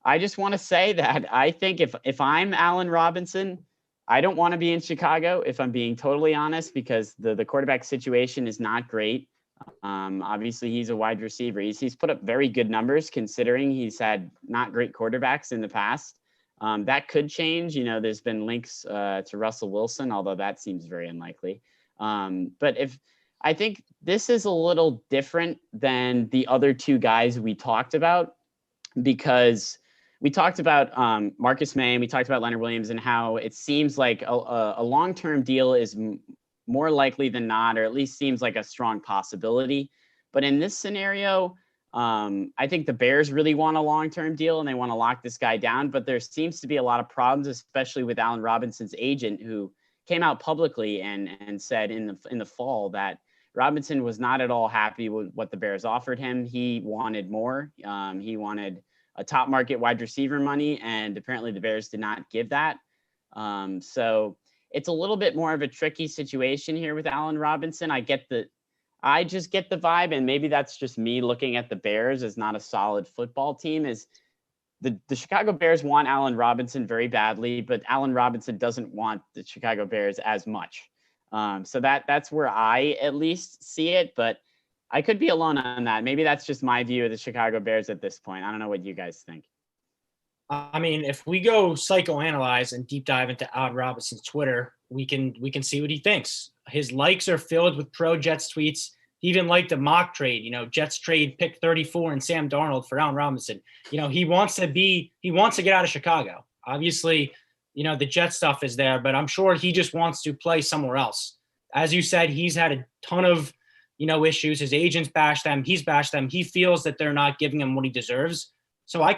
Speaker 1: I just want to say that I think if I'm Allen Robinson, I don't want to be in Chicago, if I'm being totally honest, because the quarterback situation is not great. Obviously, he's a wide receiver. He's put up very good numbers considering he's had not great quarterbacks in the past. That could change. There's been links to Russell Wilson, although that seems very unlikely. But I think this is a little different than the other two guys we talked about, because we talked about Marcus May and we talked about Leonard Williams and how it seems like a long-term deal is more likely than not, or at least seems like a strong possibility. But in this scenario, I think the Bears really want a long-term deal and they want to lock this guy down. But there seems to be a lot of problems, especially with Allen Robinson's agent, who came out publicly and said in the fall that Robinson was not at all happy with what the Bears offered him. He wanted more. He wanted a top market wide receiver money, and apparently the Bears did not give that. So it's a little bit more of a tricky situation here with Allen Robinson. I just get the vibe, and maybe that's just me looking at the Bears as not a solid football team, is the Chicago Bears want Allen Robinson very badly, but Allen Robinson doesn't want the Chicago Bears as much. So that's where I at least see it, but I could be alone on that. Maybe that's just my view of the Chicago Bears at this point. I don't know what you guys think.
Speaker 2: I mean, if we go psychoanalyze and deep dive into Allen Robinson's Twitter, we can see what he thinks. His likes are filled with pro Jets tweets. He even liked a mock trade, Jets trade pick 34 and Sam Darnold for Allen Robinson. He wants to get out of Chicago. Obviously, the Jet stuff is there, but I'm sure he just wants to play somewhere else. As you said, he's had a ton of, issues. His agents bash them. He's bashed them. He feels that they're not giving him what he deserves. So I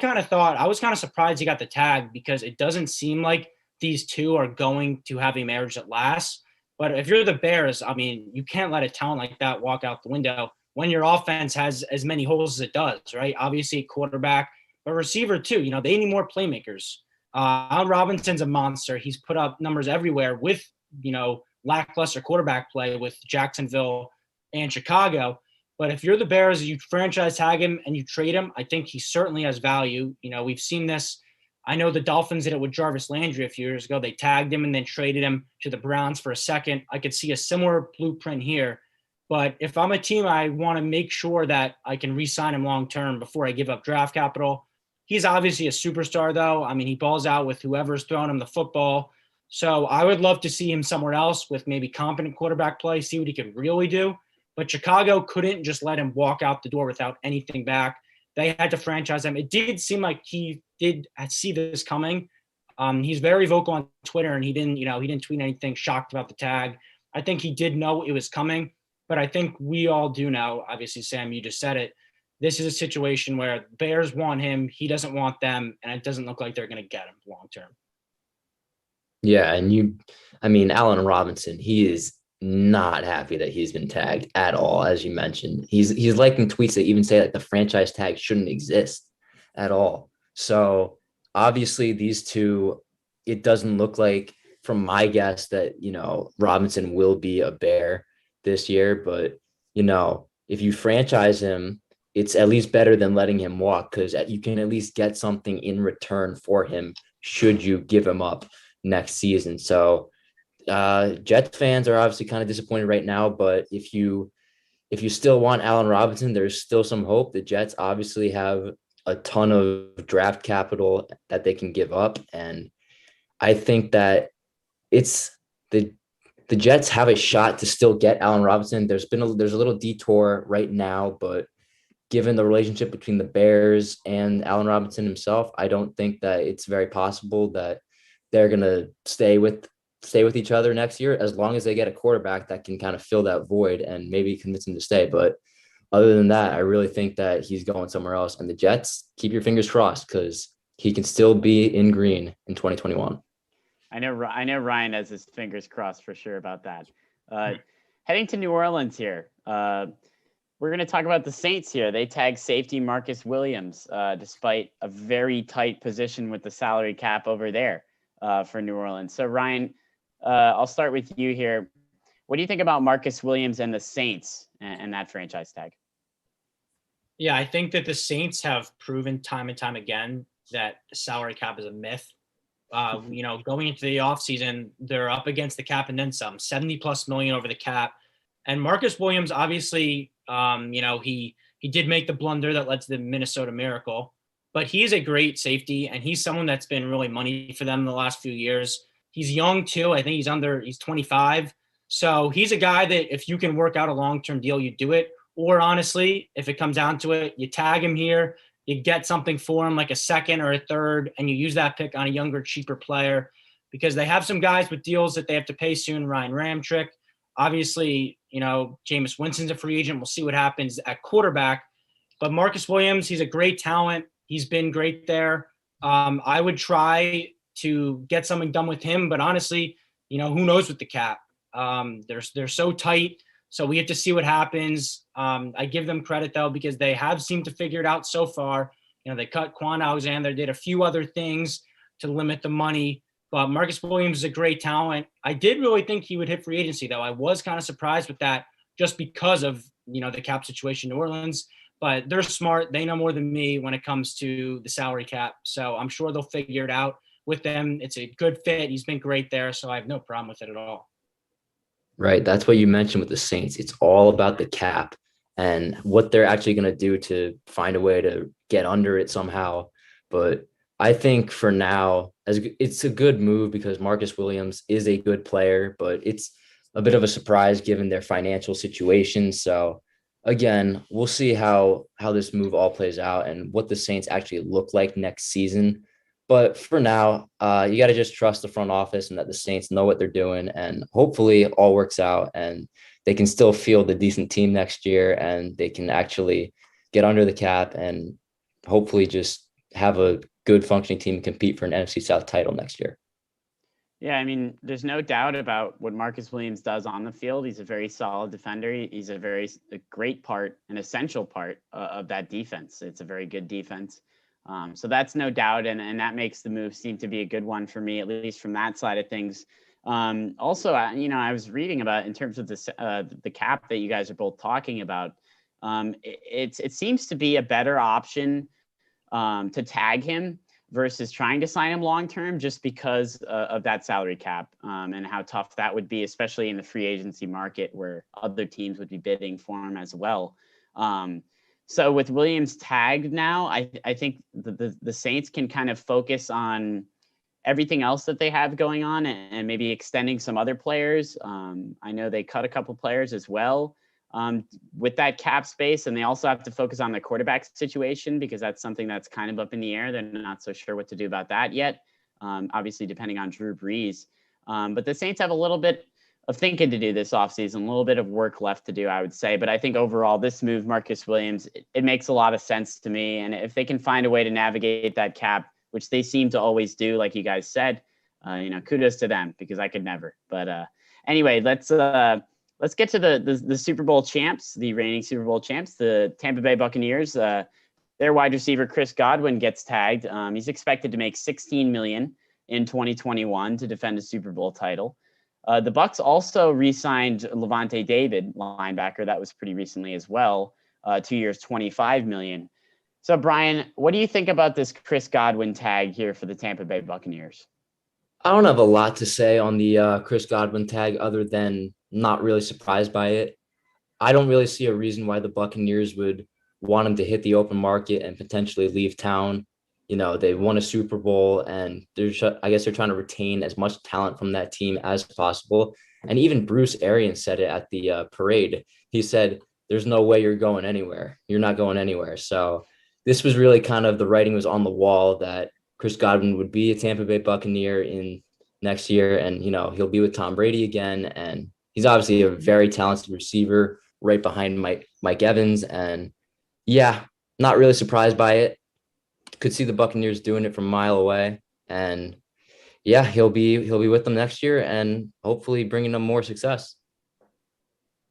Speaker 2: was kind of surprised he got the tag, because it doesn't seem like these two are going to have a marriage that lasts. But if you're the Bears, I mean, you can't let a talent like that walk out the window when your offense has as many holes as it does, right? Obviously, quarterback, but receiver too. They need more playmakers. Allen Robinson's a monster. He's put up numbers everywhere with, lackluster quarterback play with Jacksonville and Chicago. But if you're the Bears, you franchise tag him and you trade him, I think he certainly has value. We've seen this. I know the Dolphins did it with Jarvis Landry a few years ago. They tagged him and then traded him to the Browns for a second. I could see a similar blueprint here. But if I'm a team, I want to make sure that I can re-sign him long-term before I give up draft capital. He's obviously a superstar, though. I mean, he balls out with whoever's throwing him the football. So I would love to see him somewhere else with maybe competent quarterback play, see what he can really do. But Chicago couldn't just let him walk out the door without anything back. They had to franchise him. It did seem like he did see this coming. He's very vocal on Twitter, and he didn't tweet anything shocked about the tag. I think he did know it was coming, but I think we all do now. Obviously, Sam, you just said it. This is a situation where Bears want him. He doesn't want them, and it doesn't look like they're going to get him long term.
Speaker 3: Yeah, and Allen Robinson, he is not happy that he's been tagged at all, as you mentioned. He's liking tweets that even say that the franchise tag shouldn't exist at all. So obviously these two, it doesn't look like, from my guess, that Robinson will be a Bear this year. But if you franchise him, it's at least better than letting him walk, because you can at least get something in return for him should you give him up next season. So Jets fans are obviously kind of disappointed right now, but if you still want Allen Robinson, there's still some hope. The Jets obviously have a ton of draft capital that they can give up, and I think that it's the Jets have a shot to still get Allen Robinson. There's a little detour right now, but given the relationship between the Bears and Allen Robinson himself, I don't think that it's very possible that they're gonna stay with each other next year, as long as they get a quarterback that can kind of fill that void and maybe convince him to stay. But other than that, I really think that he's going somewhere else. And the Jets, keep your fingers crossed, because he can still be in green in 2021.
Speaker 1: I know Ryan has his fingers crossed for sure about that. Heading to New Orleans here. We're going to talk about the Saints here. They tagged safety Marcus Williams, despite a very tight position with the salary cap over there for New Orleans. So Ryan, I'll start with you here. What do you think about Marcus Williams and the Saints and that franchise tag?
Speaker 2: Yeah, I think that the Saints have proven time and time again that the salary cap is a myth. Going into the offseason, they're up against the cap and then some, 70+ million over the cap. And Marcus Williams, obviously, he did make the blunder that led to the Minnesota Miracle, but he's a great safety, and he's someone that's been really money for them the last few years. He's young too. I think he's 25. So he's a guy that if you can work out a long-term deal, you do it. Or honestly, if it comes down to it, you tag him here, you get something for him like a second or a third, and you use that pick on a younger, cheaper player, because they have some guys with deals that they have to pay soon. Ryan Ramczyk, obviously, Jameis Winston's a free agent. We'll see what happens at quarterback. But Marcus Williams, he's a great talent. He's been great there. I would try to get something done with him, but honestly, who knows with the cap? They're so tight. So we have to see what happens. I give them credit though, because they have seemed to figure it out so far. They cut Quan Alexander, did a few other things to limit the money, but Marcus Williams is a great talent. I did really think he would hit free agency though. I was kind of surprised with that just because of, the cap situation in New Orleans, but they're smart. They know more than me when it comes to the salary cap. So I'm sure they'll figure it out with them. It's a good fit. He's been great there. So I have no problem with it at all.
Speaker 3: Right. That's what you mentioned with the Saints. It's all about the cap and what they're actually going to do to find a way to get under it somehow. But I think for now, it's a good move because Marcus Williams is a good player, but it's a bit of a surprise given their financial situation. So again, we'll see how this move all plays out and what the Saints actually look like next season. But for now, you got to just trust the front office and that the Saints know what they're doing, and hopefully it all works out and they can still field a decent team next year and they can actually get under the cap and hopefully just have a good functioning team and compete for an NFC South title next year.
Speaker 1: Yeah, I mean, there's no doubt about what Marcus Williams does on the field. He's a very solid defender. He's a great part, an essential part of that defense. It's a very good defense. So that's no doubt. And that makes the move seem to be a good one for me, at least from that side of things. Also, I was reading about in terms of the cap that you guys are both talking about. It seems to be a better option to tag him versus trying to sign him long-term just because of that salary cap and how tough that would be, especially in the free agency market where other teams would be bidding for him as well. So with Williams tagged now, I think the Saints can kind of focus on everything else that they have going on and maybe extending some other players. I know they cut a couple players as well with that cap space, and they also have to focus on the quarterback situation because that's something that's kind of up in the air. They're not so sure what to do about that yet, obviously depending on Drew Brees. But the Saints have a little bit of thinking to do this offseason, a little bit of work left to do, I would say. But I think overall, this move, Marcus Williams, it makes a lot of sense to me. And if they can find a way to navigate that cap, which they seem to always do, like you guys said, kudos to them because I could never. But anyway, let's get to the Super Bowl champs, the reigning Super Bowl champs, the Tampa Bay Buccaneers. Their wide receiver Chris Godwin gets tagged. He's expected to make $16 million in 2021 to defend a Super Bowl title. The Bucs also re-signed Levante David, linebacker. That was pretty recently as well. 2 years, $25 million. So, Brian, what do you think about this Chris Godwin tag here for the Tampa Bay Buccaneers?
Speaker 3: I don't have a lot to say on the Chris Godwin tag other than not really surprised by it. I don't really see a reason why the Buccaneers would want him to hit the open market and potentially leave town. They won a Super Bowl and I guess they're trying to retain as much talent from that team as possible. And even Bruce Arians said it at the parade. He said, there's no way you're going anywhere. You're not going anywhere. So this was really kind of the writing was on the wall that Chris Godwin would be a Tampa Bay Buccaneer in next year. And, he'll be with Tom Brady again. And he's obviously a very talented receiver right behind Mike Evans. And yeah, not really surprised by it. Could see the Buccaneers doing it from a mile away. And yeah, he'll be with them next year and hopefully bringing them more success.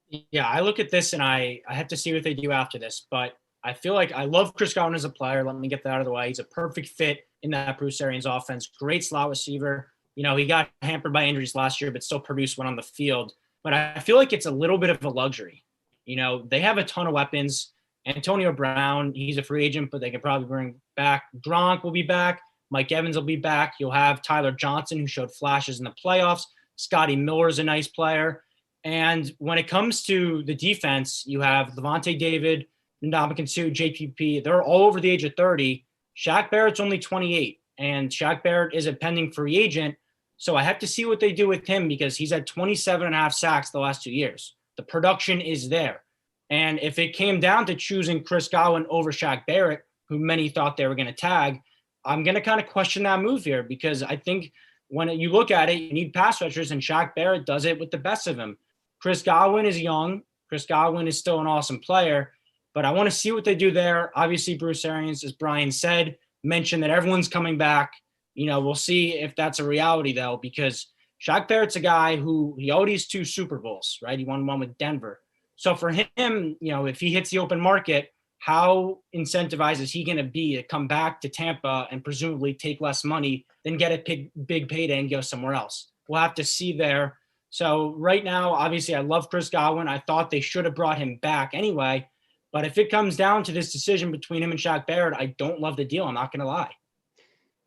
Speaker 2: Yeah, I look at this and I have to see what they do after this, but I feel like I love Chris Godwin as a player. Let me get that out of the way. He's a perfect fit in that Bruce Arians offense. Great slot receiver. He got hampered by injuries last year, but still produced when on the field. But I feel like it's a little bit of a luxury. They have a ton of weapons. Antonio Brown, he's a free agent, but they could probably bring back. Gronk will be back. Mike Evans will be back. You'll have Tyler Johnson, who showed flashes in the playoffs. Scotty Miller's a nice player. And when it comes to the defense, you have Levante David, Ndamukong Suh, JPP. They're all over the age of 30. Shaq Barrett's only 28, and Shaq Barrett is a pending free agent. So I have to see what they do with him because he's had 27 and a half sacks the last 2 years. The production is there. And if it came down to choosing Chris Godwin over Shaq Barrett, who many thought they were going to tag, I'm going to kind of question that move here because I think when you look at it, you need pass rushers, and Shaq Barrett does it with the best of them. Chris Godwin is young. Chris Godwin is still an awesome player, but I want to see what they do there. Obviously, Bruce Arians, as Brian said, mentioned that everyone's coming back. We'll see if that's a reality, though, because Shaq Barrett's a guy who he already has 2 Super Bowls, right? He won one with Denver. So for him, if he hits the open market, how incentivized is he going to be to come back to Tampa and presumably take less money than get a big payday and go somewhere else? We'll have to see there. So right now, obviously, I love Chris Godwin. I thought they should have brought him back anyway. But if it comes down to this decision between him and Shaq Barrett, I don't love the deal. I'm not going to lie.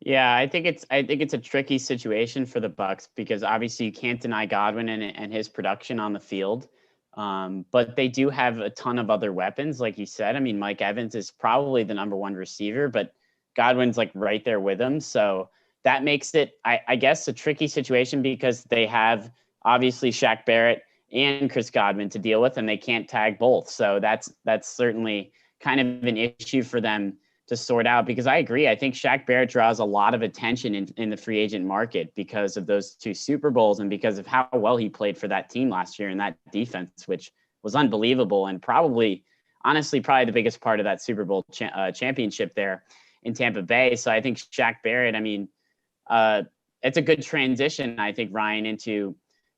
Speaker 1: Yeah, I think it's a tricky situation for the Bucs because obviously you can't deny Godwin and his production on the field. But they do have a ton of other weapons, like you said. I mean, Mike Evans is probably the number 1 receiver, but Godwin's like right there with him. So that makes it, I guess, a tricky situation because they have obviously Shaq Barrett and Chris Godwin to deal with, and they can't tag both. So that's certainly kind of an issue for them to sort out, because I agree. I think Shaq Barrett draws a lot of attention in the free agent market because of those 2 Super Bowls and because of how well he played for that team last year and that defense, which was unbelievable and honestly, probably the biggest part of that Super Bowl championship there in Tampa Bay. So I think Shaq Barrett, it's a good transition, I think, Ryan,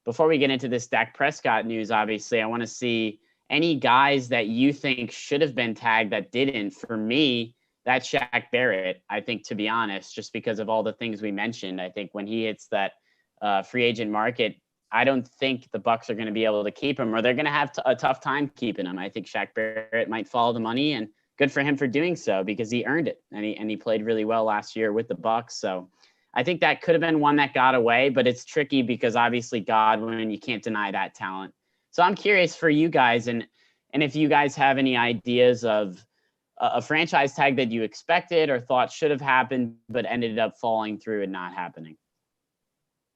Speaker 1: before we get into this Dak Prescott news, obviously, I want to see any guys that you think should have been tagged that didn't. For me, that's Shaq Barrett, I think, to be honest, just because of all the things we mentioned. I think when he hits that free agent market, I don't think the Bucs are going to be able to keep him, or they're going to have a tough time keeping him. I think Shaq Barrett might follow the money, and good for him for doing so because he earned it, and he played really well last year with the Bucs. So I think that could have been one that got away, but it's tricky because obviously Godwin, you can't deny that talent. So I'm curious for you guys, and if you guys have any ideas of a franchise tag that you expected or thought should have happened, but ended up falling through and not happening.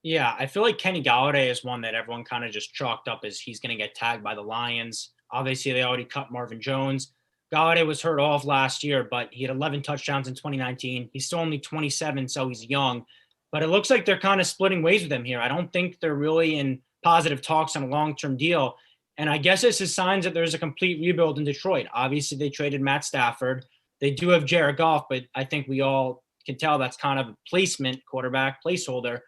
Speaker 2: Yeah, I feel like Kenny Golladay is one that everyone kind of just chalked up as he's going to get tagged by the Lions. Obviously, they already cut Marvin Jones. Golladay was hurt off last year, but he had 11 touchdowns in 2019. He's still only 27, so he's young. But it looks like they're kind of splitting ways with him here. I don't think they're really in positive talks on a long-term deal. And I guess this is signs that there's a complete rebuild in Detroit. Obviously, they traded Matt Stafford. They do have Jared Goff, but I think we all can tell that's kind of a placement, quarterback, placeholder.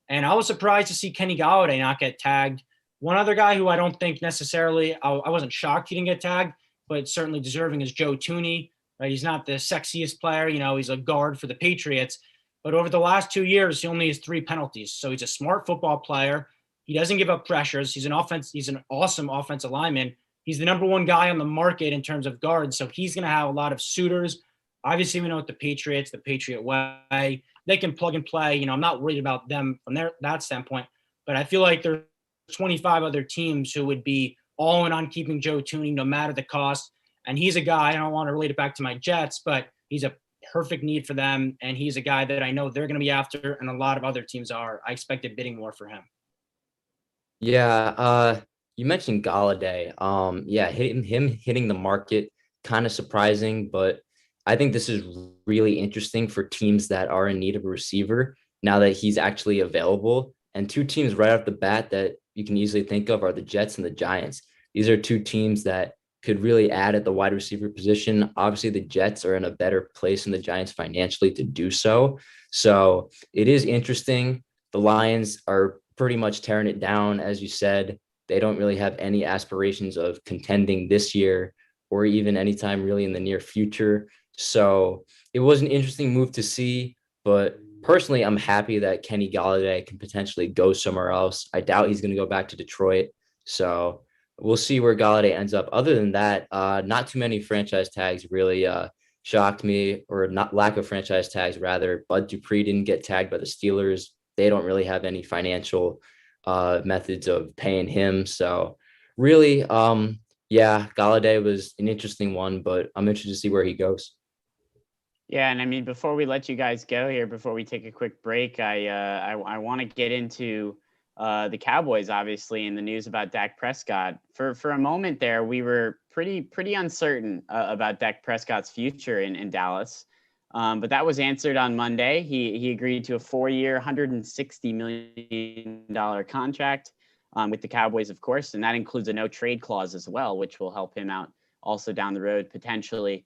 Speaker 2: And I was surprised to see Kenny Golladay not get tagged. One other guy who I don't think necessarily, I wasn't shocked he didn't get tagged, but certainly deserving is Joe Tooney. Right? He's not the sexiest player. He's a guard for the Patriots. But over the last 2 years, he only has 3 penalties. So he's a smart football player. He doesn't give up pressures. He's an awesome offensive lineman. He's the number 1 guy on the market in terms of guards. So he's going to have a lot of suitors. Obviously, we know with the Patriots, the Patriot way, they can plug and play. I'm not worried about them from that standpoint. But I feel like there's 25 other teams who would be all in on keeping Joe Tooney no matter the cost. And he's a guy, I don't want to relate it back to my Jets, but he's a perfect need for them. And he's a guy that I know they're going to be after, and a lot of other teams are. I expected bidding more for him.
Speaker 3: Yeah, you mentioned Galladay. Him hitting the market, kind of surprising, but I think this is really interesting for teams that are in need of a receiver now that he's actually available. And 2 teams right off the bat that you can easily think of are the Jets and the Giants. These are 2 teams that could really add at the wide receiver position. Obviously, the Jets are in a better place than the Giants financially to do so. So it is interesting. The Lions are pretty much tearing it down. As you said, they don't really have any aspirations of contending this year or even anytime really in the near future. So it was an interesting move to see, but personally, I'm happy that Kenny Golladay can potentially go somewhere else. I doubt he's going to go back to Detroit. So we'll see where Golladay ends up. Other than that, not too many franchise tags really shocked me, or not lack of franchise tags rather. Bud Dupree didn't get tagged by the Steelers. They don't really have any financial methods of paying him. So really, yeah, Galladay was an interesting one, but I'm interested to see where he goes.
Speaker 1: Yeah, and I mean, before we let you guys go here, before we take a quick break, I want to get into the Cowboys, obviously, and the news about Dak Prescott. For a moment there, we were pretty uncertain about Dak Prescott's future in Dallas, but that was answered on Monday. He agreed to a 4-year, $160 million contract with the Cowboys, of course, and that includes a no trade clause as well, which will help him out also down the road potentially.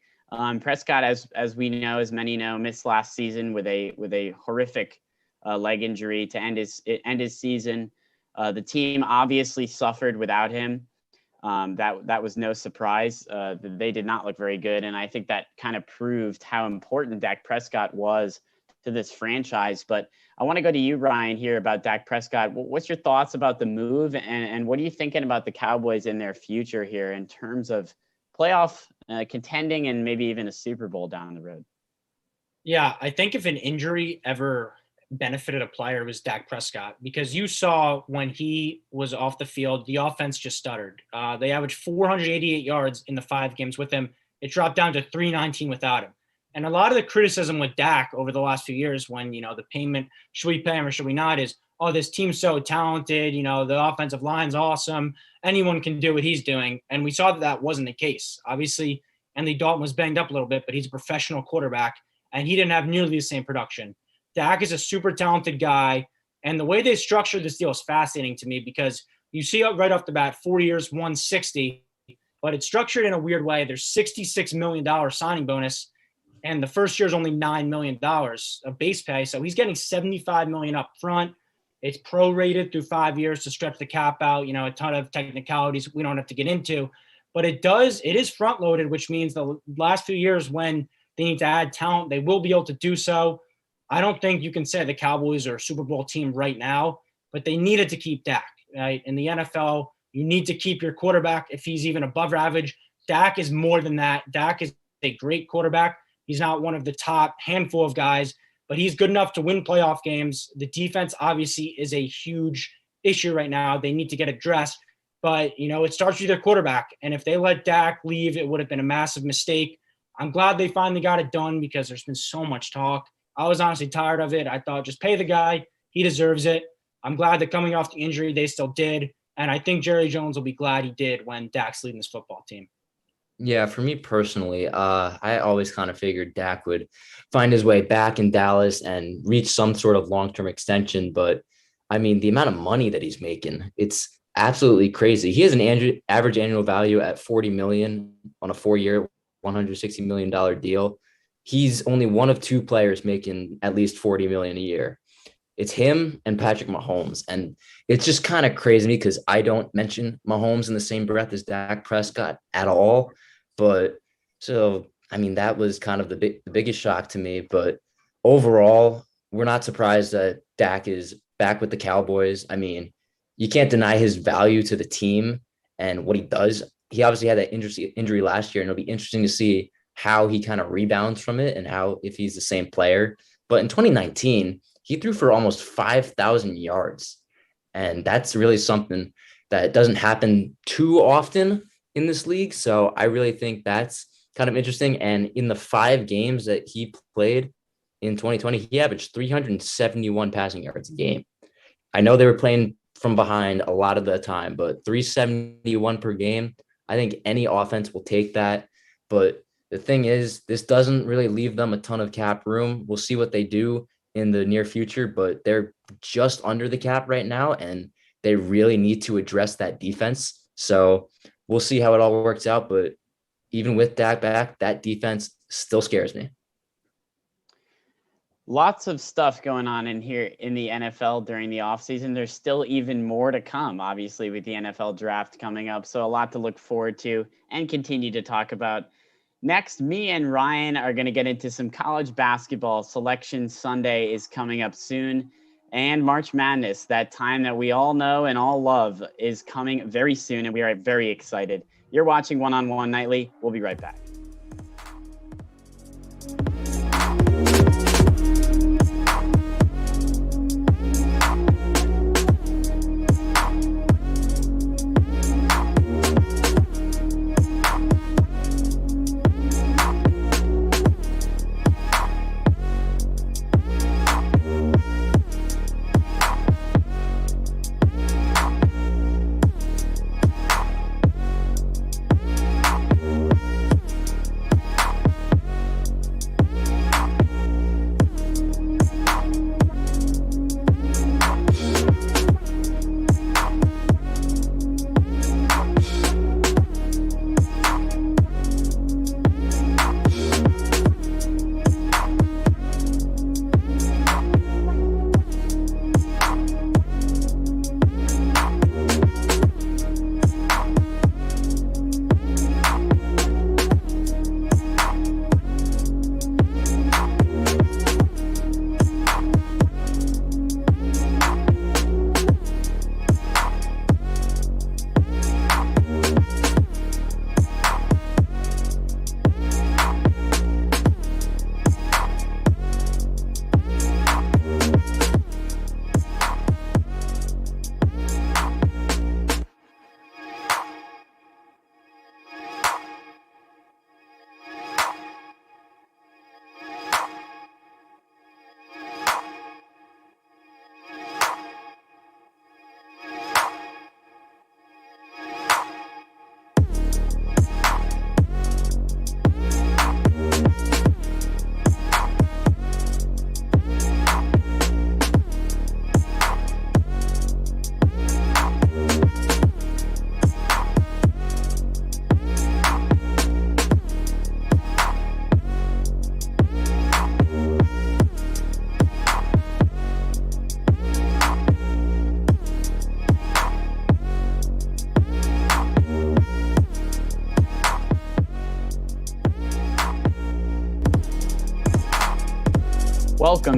Speaker 1: Prescott, as we know, as many know, missed last season with a horrific leg injury to end his season. The team obviously suffered without him. That was no surprise. They did not look very good, and I think that kind of proved how important Dak Prescott was to this franchise. But I want to go to you, Ryan, here about Dak Prescott. What's your thoughts about the move, and what are you thinking about the Cowboys in their future here in terms of playoff contending and maybe even a Super Bowl down the road?
Speaker 2: Yeah, I think if an injury ever benefited a player, it was Dak Prescott, because you saw when he was off the field, the offense just stuttered. They averaged 488 yards in the 5 games with him. It dropped down to 319 without him. And a lot of the criticism with Dak over the last few years when, the payment, should we pay him or should we not, is, oh, this team's so talented, the offensive line's awesome, anyone can do what he's doing. And we saw that wasn't the case. Obviously, Andy Dalton was banged up a little bit, but he's a professional quarterback, and he didn't have nearly the same production. Dak is a super talented guy, and the way they structured this deal is fascinating to me, because you see right off the bat, 4 years, 160, but it's structured in a weird way. There's $66 million signing bonus, and the first year is only $9 million of base pay. So he's getting $75 million up front. It's prorated through 5 years to stretch the cap out, a ton of technicalities we don't have to get into. But it is front loaded, which means the last few years when they need to add talent, they will be able to do so. I don't think you can say the Cowboys are a Super Bowl team right now, but they needed to keep Dak, right? In the NFL, you need to keep your quarterback if he's even above average. Dak is more than that. Dak is a great quarterback. He's not one of the top handful of guys, but he's good enough to win playoff games. The defense obviously is a huge issue right now. They need to get addressed, but it starts with their quarterback. And if they let Dak leave, it would have been a massive mistake. I'm glad they finally got it done, because there's been so much talk. I was honestly tired of it. I thought, just pay the guy. He deserves it. I'm glad that coming off the injury, they still did. And I think Jerry Jones will be glad he did when Dak's leading this football team.
Speaker 3: Yeah, for me personally, I always kind of figured Dak would find his way back in Dallas and reach some sort of long-term extension. But I mean, the amount of money that he's making, it's absolutely crazy. He has an average annual value at $40 million on a 4-year, $160 million deal. He's only one of 2 players making at least $40 million a year. It's him and Patrick Mahomes. And it's just kind of crazy to me, because I don't mention Mahomes in the same breath as Dak Prescott at all. But so, I mean, that was kind of the biggest shock to me. But overall, we're not surprised that Dak is back with the Cowboys. I mean, you can't deny his value to the team and what he does. He obviously had that injury last year, and it'll be interesting to see how he kind of rebounds from it and if he's the same player. But in 2019, he threw for almost 5,000 yards. And that's really something that doesn't happen too often in this league. So I really think that's kind of interesting. And in the 5 games that he played in 2020, he averaged 371 passing yards a game. I know they were playing from behind a lot of the time, but 371 per game, I think any offense will take that. But the thing is, this doesn't really leave them a ton of cap room. We'll see what they do in the near future, but they're just under the cap right now, and they really need to address that defense. So we'll see how it all works out. But even with Dak back, that defense still scares me.
Speaker 1: Lots of stuff going on in here in the NFL during the offseason. There's still even more to come, obviously, with the NFL draft coming up. So a lot to look forward to and continue to talk about. Next, me and Ryan are going to get into some college basketball. Selection Sunday is coming up soon. And March Madness, that time that we all know and all love, is coming very soon. And we are very excited. You're watching One on One Nightly. We'll be right back.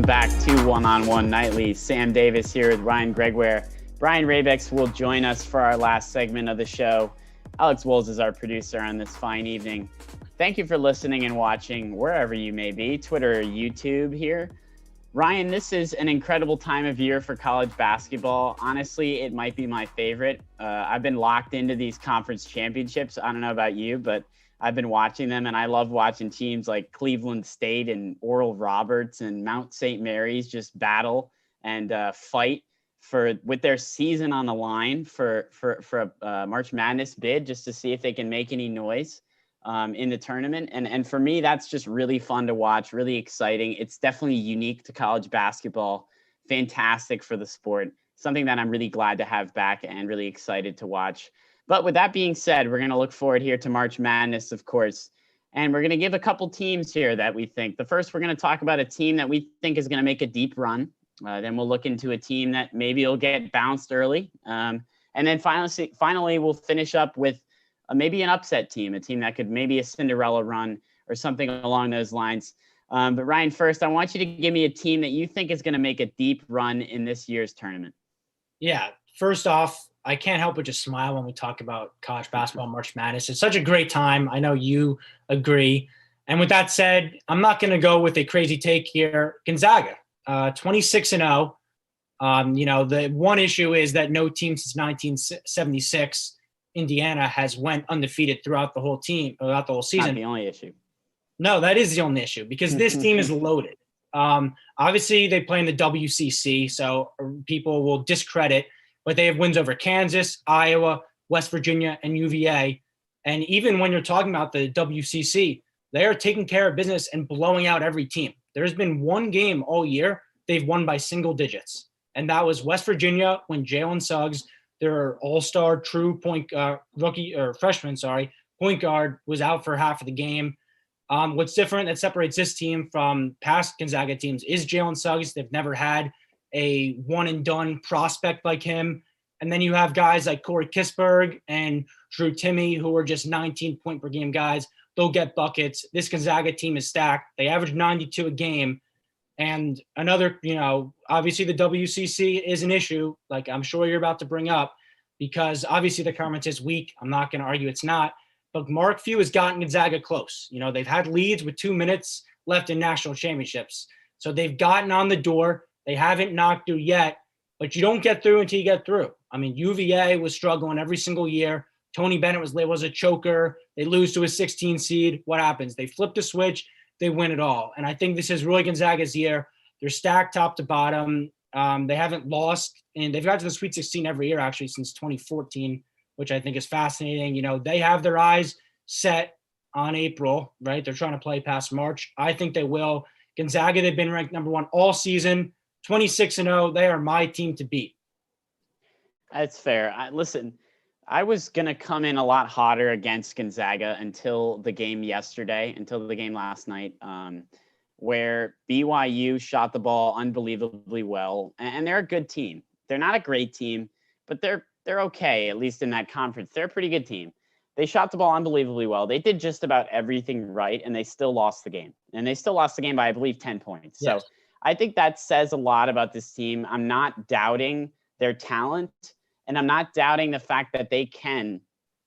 Speaker 1: back to One-on-One Nightly. Sam Davis here with Ryan Gregoire. Brian Rabex will join us for our last segment of the show. Alex Wolz is our producer on this fine evening. Thank you for listening and watching wherever you may be, Twitter or YouTube here. Ryan, this is an incredible time of year for college basketball. Honestly, it might be my favorite. I've been locked into these conference championships. I don't know about you, but I've been watching them, and I love watching teams like Cleveland State and Oral Roberts and Mount St. Mary's just battle and fight with their season on the line for a March Madness bid, just to see if they can make any noise in the tournament. And for me, that's just really fun to watch, really exciting. It's definitely unique to college basketball, fantastic for the sport, something that I'm really glad to have back and really excited to watch. But with that being said, we're going to look forward here to March Madness, of course, and we're going to give a couple teams here that we think. The first, we're going to talk about a team that we think is going to make a deep run. Then we'll look into a team that maybe will get bounced early. And then finally, we'll finish up with maybe an upset team, a team that could maybe a Cinderella run or something along those lines. But Ryan, first, I want you to give me a team that you think is going to make a deep run in this year's tournament.
Speaker 2: Yeah, first off, I can't help but just smile when we talk about college basketball March Madness. It's such a great time. I know you agree. And with that said, I'm not going to go with a crazy take here. Gonzaga, 26-0. The one issue is that no team since 1976, Indiana, has went undefeated throughout the whole season.
Speaker 1: Not the only issue.
Speaker 2: No, that is the only issue because this team is loaded. Obviously, they play in the WCC, so people will discredit, but they have wins over Kansas, Iowa, West Virginia, and UVA. And even when you're talking about the WCC, they are taking care of business and blowing out every team. There's been one game all year they've won by single digits, and that was West Virginia when Jalen Suggs, their all-star true point guard, was out for half of the game. What's different that separates this team from past Gonzaga teams is Jalen Suggs. They've never had a one-and-done prospect like him. And then you have guys like Corey Kispert and Drew Timme, who are just 19-point-per-game guys. They'll get buckets. This Gonzaga team is stacked. They average 92 a game. And another, obviously the WCC is an issue, like I'm sure you're about to bring up, because obviously the conference is weak. I'm not going to argue it's not. But Mark Few has gotten Gonzaga close. They've had leads with 2 minutes left in national championships. So they've gotten on the door. They haven't knocked through yet, but you don't get through until you get through. I mean, UVA was struggling every single year. Tony Bennett was a choker. They lose to a 16 seed. What happens? They flip the switch. They win it all. And I think this is really Gonzaga's year. They're stacked top to bottom. They haven't lost, and they've got to the Sweet 16 every year, actually, since 2014, which I think is fascinating. They have their eyes set on April, right? They're trying to play past March. I think they will. Gonzaga, they've been ranked number 1 all season. 26-0, they are my team to beat.
Speaker 1: That's fair. Listen, I was going to come in a lot hotter against Gonzaga until the game last night, where BYU shot the ball unbelievably well. And they're a good team. They're not a great team, but they're okay, at least in that conference. They're a pretty good team. They shot the ball unbelievably well. They did just about everything right, and they still lost the game. And they still lost the game by, I believe, 10 points.
Speaker 2: Yes.
Speaker 1: So I think that says a lot about this team. I'm not doubting their talent, and I'm not doubting the fact that they can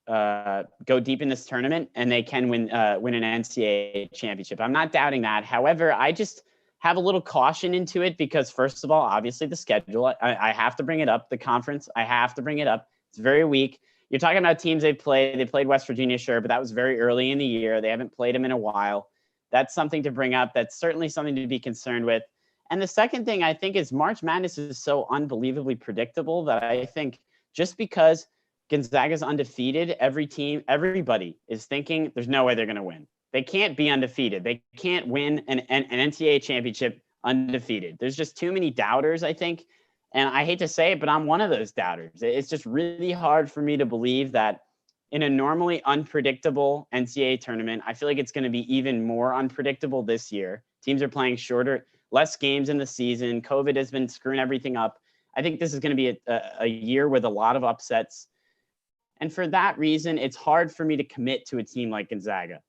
Speaker 1: go deep in this tournament and they can win an NCAA championship. I'm not doubting that. However, I just have a little caution into it because, first of all, obviously the schedule. I have to bring it up. The conference, I have to bring it up. It's very weak. You're talking about teams they played. They played West Virginia, sure, but that was very early in the year. They haven't played them in a while. That's something to bring up. That's certainly something to be concerned with. And the second thing I think is March Madness is so unbelievably predictable that I think just because Gonzaga's undefeated, everybody is thinking there's no way they're going to win. They can't be undefeated. They can't win an NCAA championship undefeated. There's just too many doubters, I think. And I hate to say it, but I'm one of those doubters. It's just really hard for me to believe that in a normally unpredictable NCAA tournament, I feel like it's going to be even more unpredictable this year. Teams are playing less games in the season. COVID has been screwing everything up. I think this is going to be a year with a lot of upsets. And for that reason, it's hard for me to commit to a team like Gonzaga.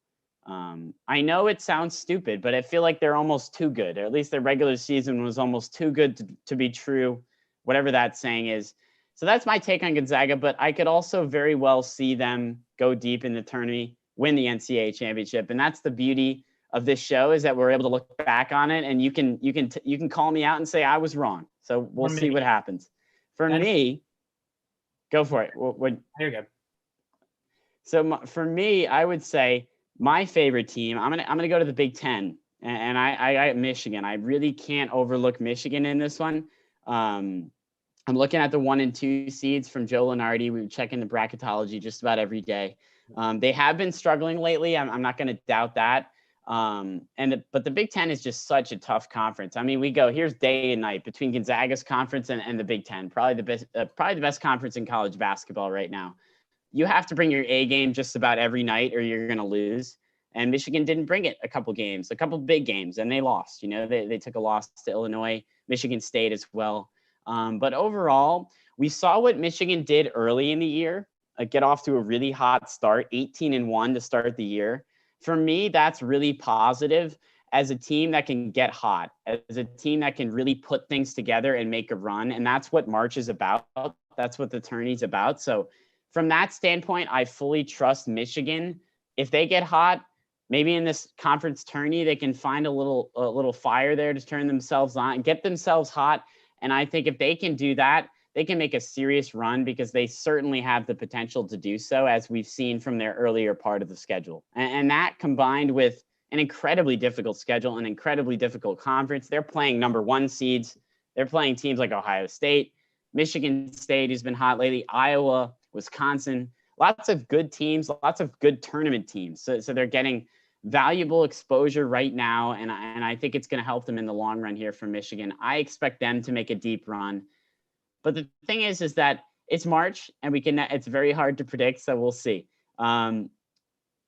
Speaker 1: I know it sounds stupid, but I feel like they're almost too good, or at least their regular season was almost too good to be true, whatever that saying is. So that's my take on Gonzaga, but I could also very well see them go deep in the tournament, win the NCAA championship. And that's the beauty of this show, is that we're able to look back on it, and you can call me out and say I was wrong. So we'll see what happens. For me, go for it.
Speaker 2: There you go.
Speaker 1: So for me, I would say my favorite team, I'm gonna go to the Big Ten, and I Michigan. I really can't overlook Michigan in this one. I'm looking at the 1 and 2 seeds from Joe Lunardi. We check in the bracketology just about every day. They have been struggling lately. I'm not going to doubt that. But the Big Ten is just such a tough conference. I mean, here's day and night between Gonzaga's conference and the Big Ten, probably the best conference in college basketball right now. You have to bring your A game just about every night, or you're going to lose. And Michigan didn't bring it a couple big games, and they lost. You know, they took a loss to Illinois, Michigan State as well. But overall, we saw what Michigan did early in the year, get off to a really hot start, 18-1 to start the year. For me, that's really positive as a team that can get hot, as a team that can really put things together and make a run. And that's what March is about. That's what the tourney's about. So from that standpoint, I fully trust Michigan. If they get hot, maybe in this conference tourney, they can find a little fire there to turn themselves on, get themselves hot. And I think if they can do that, they can make a serious run, because they certainly have the potential to do so, as we've seen from their earlier part of the schedule. And that, combined with an incredibly difficult schedule, an incredibly difficult conference, they're playing number 1 seeds. They're playing teams like Ohio State, Michigan State, who's been hot lately, Iowa, Wisconsin, lots of good teams, lots of good tournament teams. So they're getting valuable exposure right now, and I think it's going to help them in the long run here for Michigan. I expect them to make a deep run. But the thing is that it's March, and it's very hard to predict, so we'll see.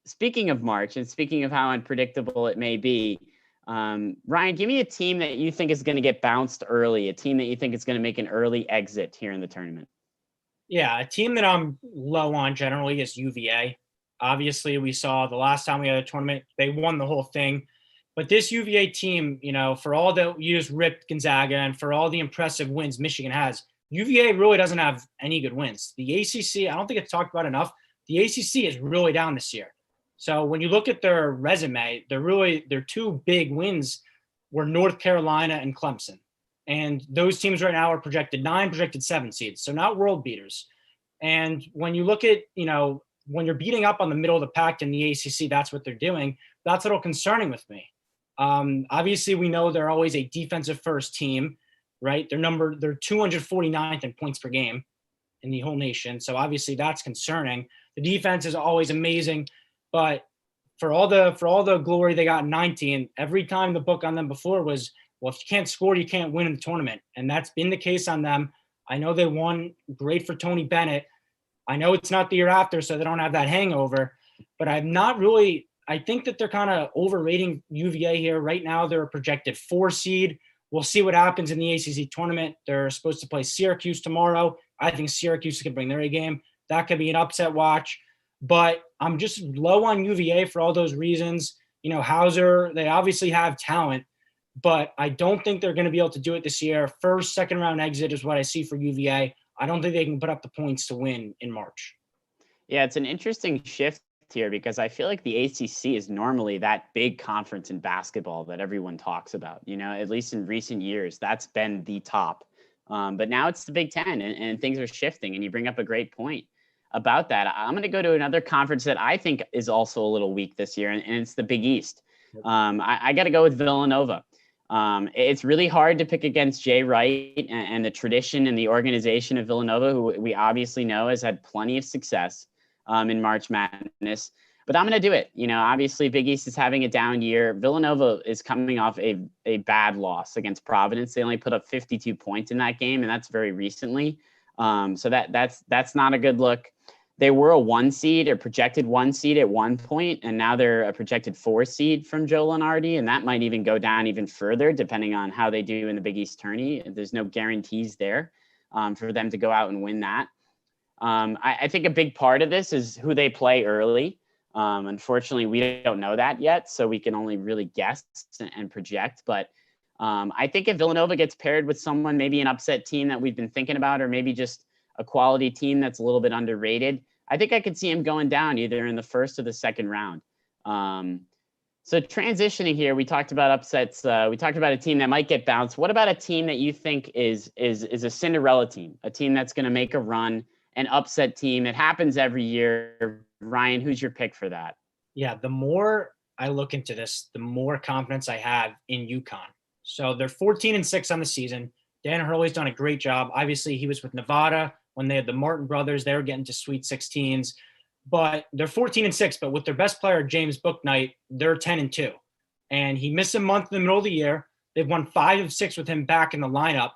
Speaker 1: Speaking of March, and speaking of how unpredictable it may be, Ryan, give me a team that you think is going to get bounced early, a team that you think is going to make an early exit here in the tournament.
Speaker 2: Yeah, a team that I'm low on generally is UVA. Obviously, we saw the last time we had a tournament, they won the whole thing. But this UVA team, for all that you just ripped Gonzaga and for all the impressive wins Michigan has, UVA really doesn't have any good wins. The ACC, I don't think it's talked about enough. The ACC is really down this year. So when you look at their resume, their 2 big wins were North Carolina and Clemson. And those teams right now are projected 9, projected 7 seeds. So not world beaters. And when you look at, when you're beating up on the middle of the pack in the ACC, that's what they're doing. That's a little concerning with me. Obviously, we know they're always a defensive first team, right? They're 249th in points per game in the whole nation. So obviously that's concerning. The defense is always amazing, but for all the glory they got in 19, every time the book on them before was, well, if you can't score, you can't win in the tournament. And that's been the case on them. I know they won. Great for Tony Bennett. I know it's not the year after, so they don't have that hangover, but I think that they're kind of overrating UVA here. Right now, they're a projected 4 seed. We'll see what happens in the ACC tournament. They're supposed to play Syracuse tomorrow. I think Syracuse can bring their A game. That could be an upset watch, but I'm just low on UVA for all those reasons. Hauser, they obviously have talent, but I don't think they're going to be able to do it this year. First, second round exit is what I see for UVA. I don't think they can put up the points to win in March.
Speaker 1: Yeah, it's an interesting shift here, because I feel like the ACC is normally that big conference in basketball that everyone talks about. At least in recent years, that's been the top. But now it's the Big Ten, and things are shifting. And you bring up a great point about that. I'm going to go to another conference that I think is also a little weak this year, and it's the Big East. I got to go with Villanova. It's really hard to pick against Jay Wright and the tradition and the organization of Villanova, who we obviously know has had plenty of success in March Madness. But I'm going to do it. Obviously Big East is having a down year. Villanova is coming off a bad loss against Providence. They only put up 52 points in that game, and that's very recently. So that's not a good look. They were a 1 seed or projected 1 seed at one point, and now they're a projected 4 seed from Joe Lunardi, and that might even go down even further depending on how they do in the Big East tourney. There's no guarantees there for them to go out and win that. I think a big part of this is who they play early. Unfortunately, we don't know that yet, so we can only really guess and project. But I think if Villanova gets paired with someone, maybe an upset team that we've been thinking about, or maybe just a quality team that's a little bit underrated, I think I could see him going down either in the first or the second round. So transitioning here, we talked about upsets. We talked about a team that might get bounced. What about a team that you think is a Cinderella team, a team that's going to make a run, an upset team? It happens every year. Ryan, who's your pick for that?
Speaker 2: Yeah, the more I look into this, the more confidence I have in UConn. So they're 14-6 on the season. Dan Hurley's done a great job. Obviously, he was with Nevada when they had the Martin brothers. They were getting to Sweet 16s. But they're 14-6. But with their best player, James Bouknight, they're 10-2. And he missed a month in the middle of the year. They've won 5 of 6 with him back in the lineup.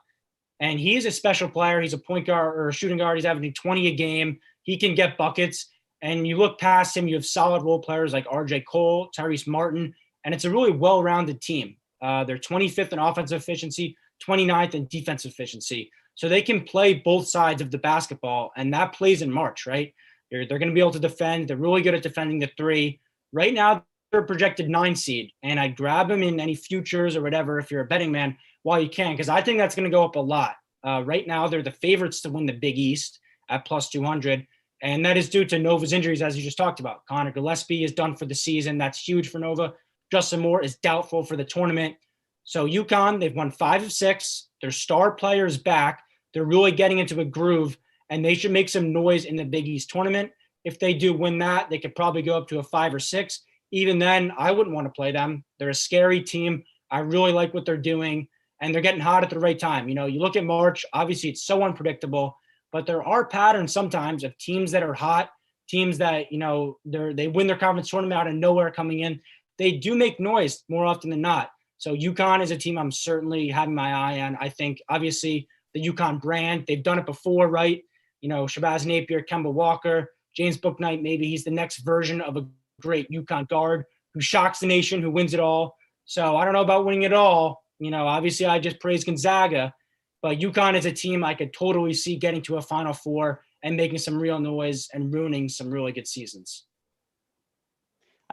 Speaker 2: And he is a special player. He's a point guard or a shooting guard. He's averaging 20 a game. He can get buckets. And you look past him, you have solid role players like RJ Cole, Tyrese Martin, and it's a really well-rounded team. They're 25th in offensive efficiency, 29th in defensive efficiency. So they can play both sides of the basketball, and that plays in March, right? They're going to be able to defend. They're really good at defending the three. Right now, they're a projected 9 seed, and I'd grab them in any futures or whatever if you're a betting man while you can, because I think that's going to go up a lot. Right now, they're the favorites to win the Big East at plus 200. And that is due to Nova's injuries, as you just talked about. Connor Gillespie is done for the season. That's huge for Nova. Justin Moore is doubtful for the tournament. So UConn, they've won 5 of 6. Their star players back. They're really getting into a groove, and they should make some noise in the Big East tournament. If they do win that, they could probably go up to a 5 or 6. Even then, I wouldn't want to play them. They're a scary team. I really like what they're doing, and they're getting hot at the right time. You know, you look at March, obviously it's so unpredictable. But there are patterns sometimes of teams that are hot, teams that, you know, they win their conference tournament out of nowhere coming in. They do make noise more often than not. So UConn is a team I'm certainly having my eye on. I think, obviously, the UConn brand, they've done it before, right? You know, Shabazz Napier, Kemba Walker, James Bouknight, maybe he's the next version of a great UConn guard who shocks the nation, who wins it all. So I don't know about winning it all. You know, obviously I just praise Gonzaga. But UConn is a team I could totally see getting to a Final Four and making some real noise and ruining some really good seasons.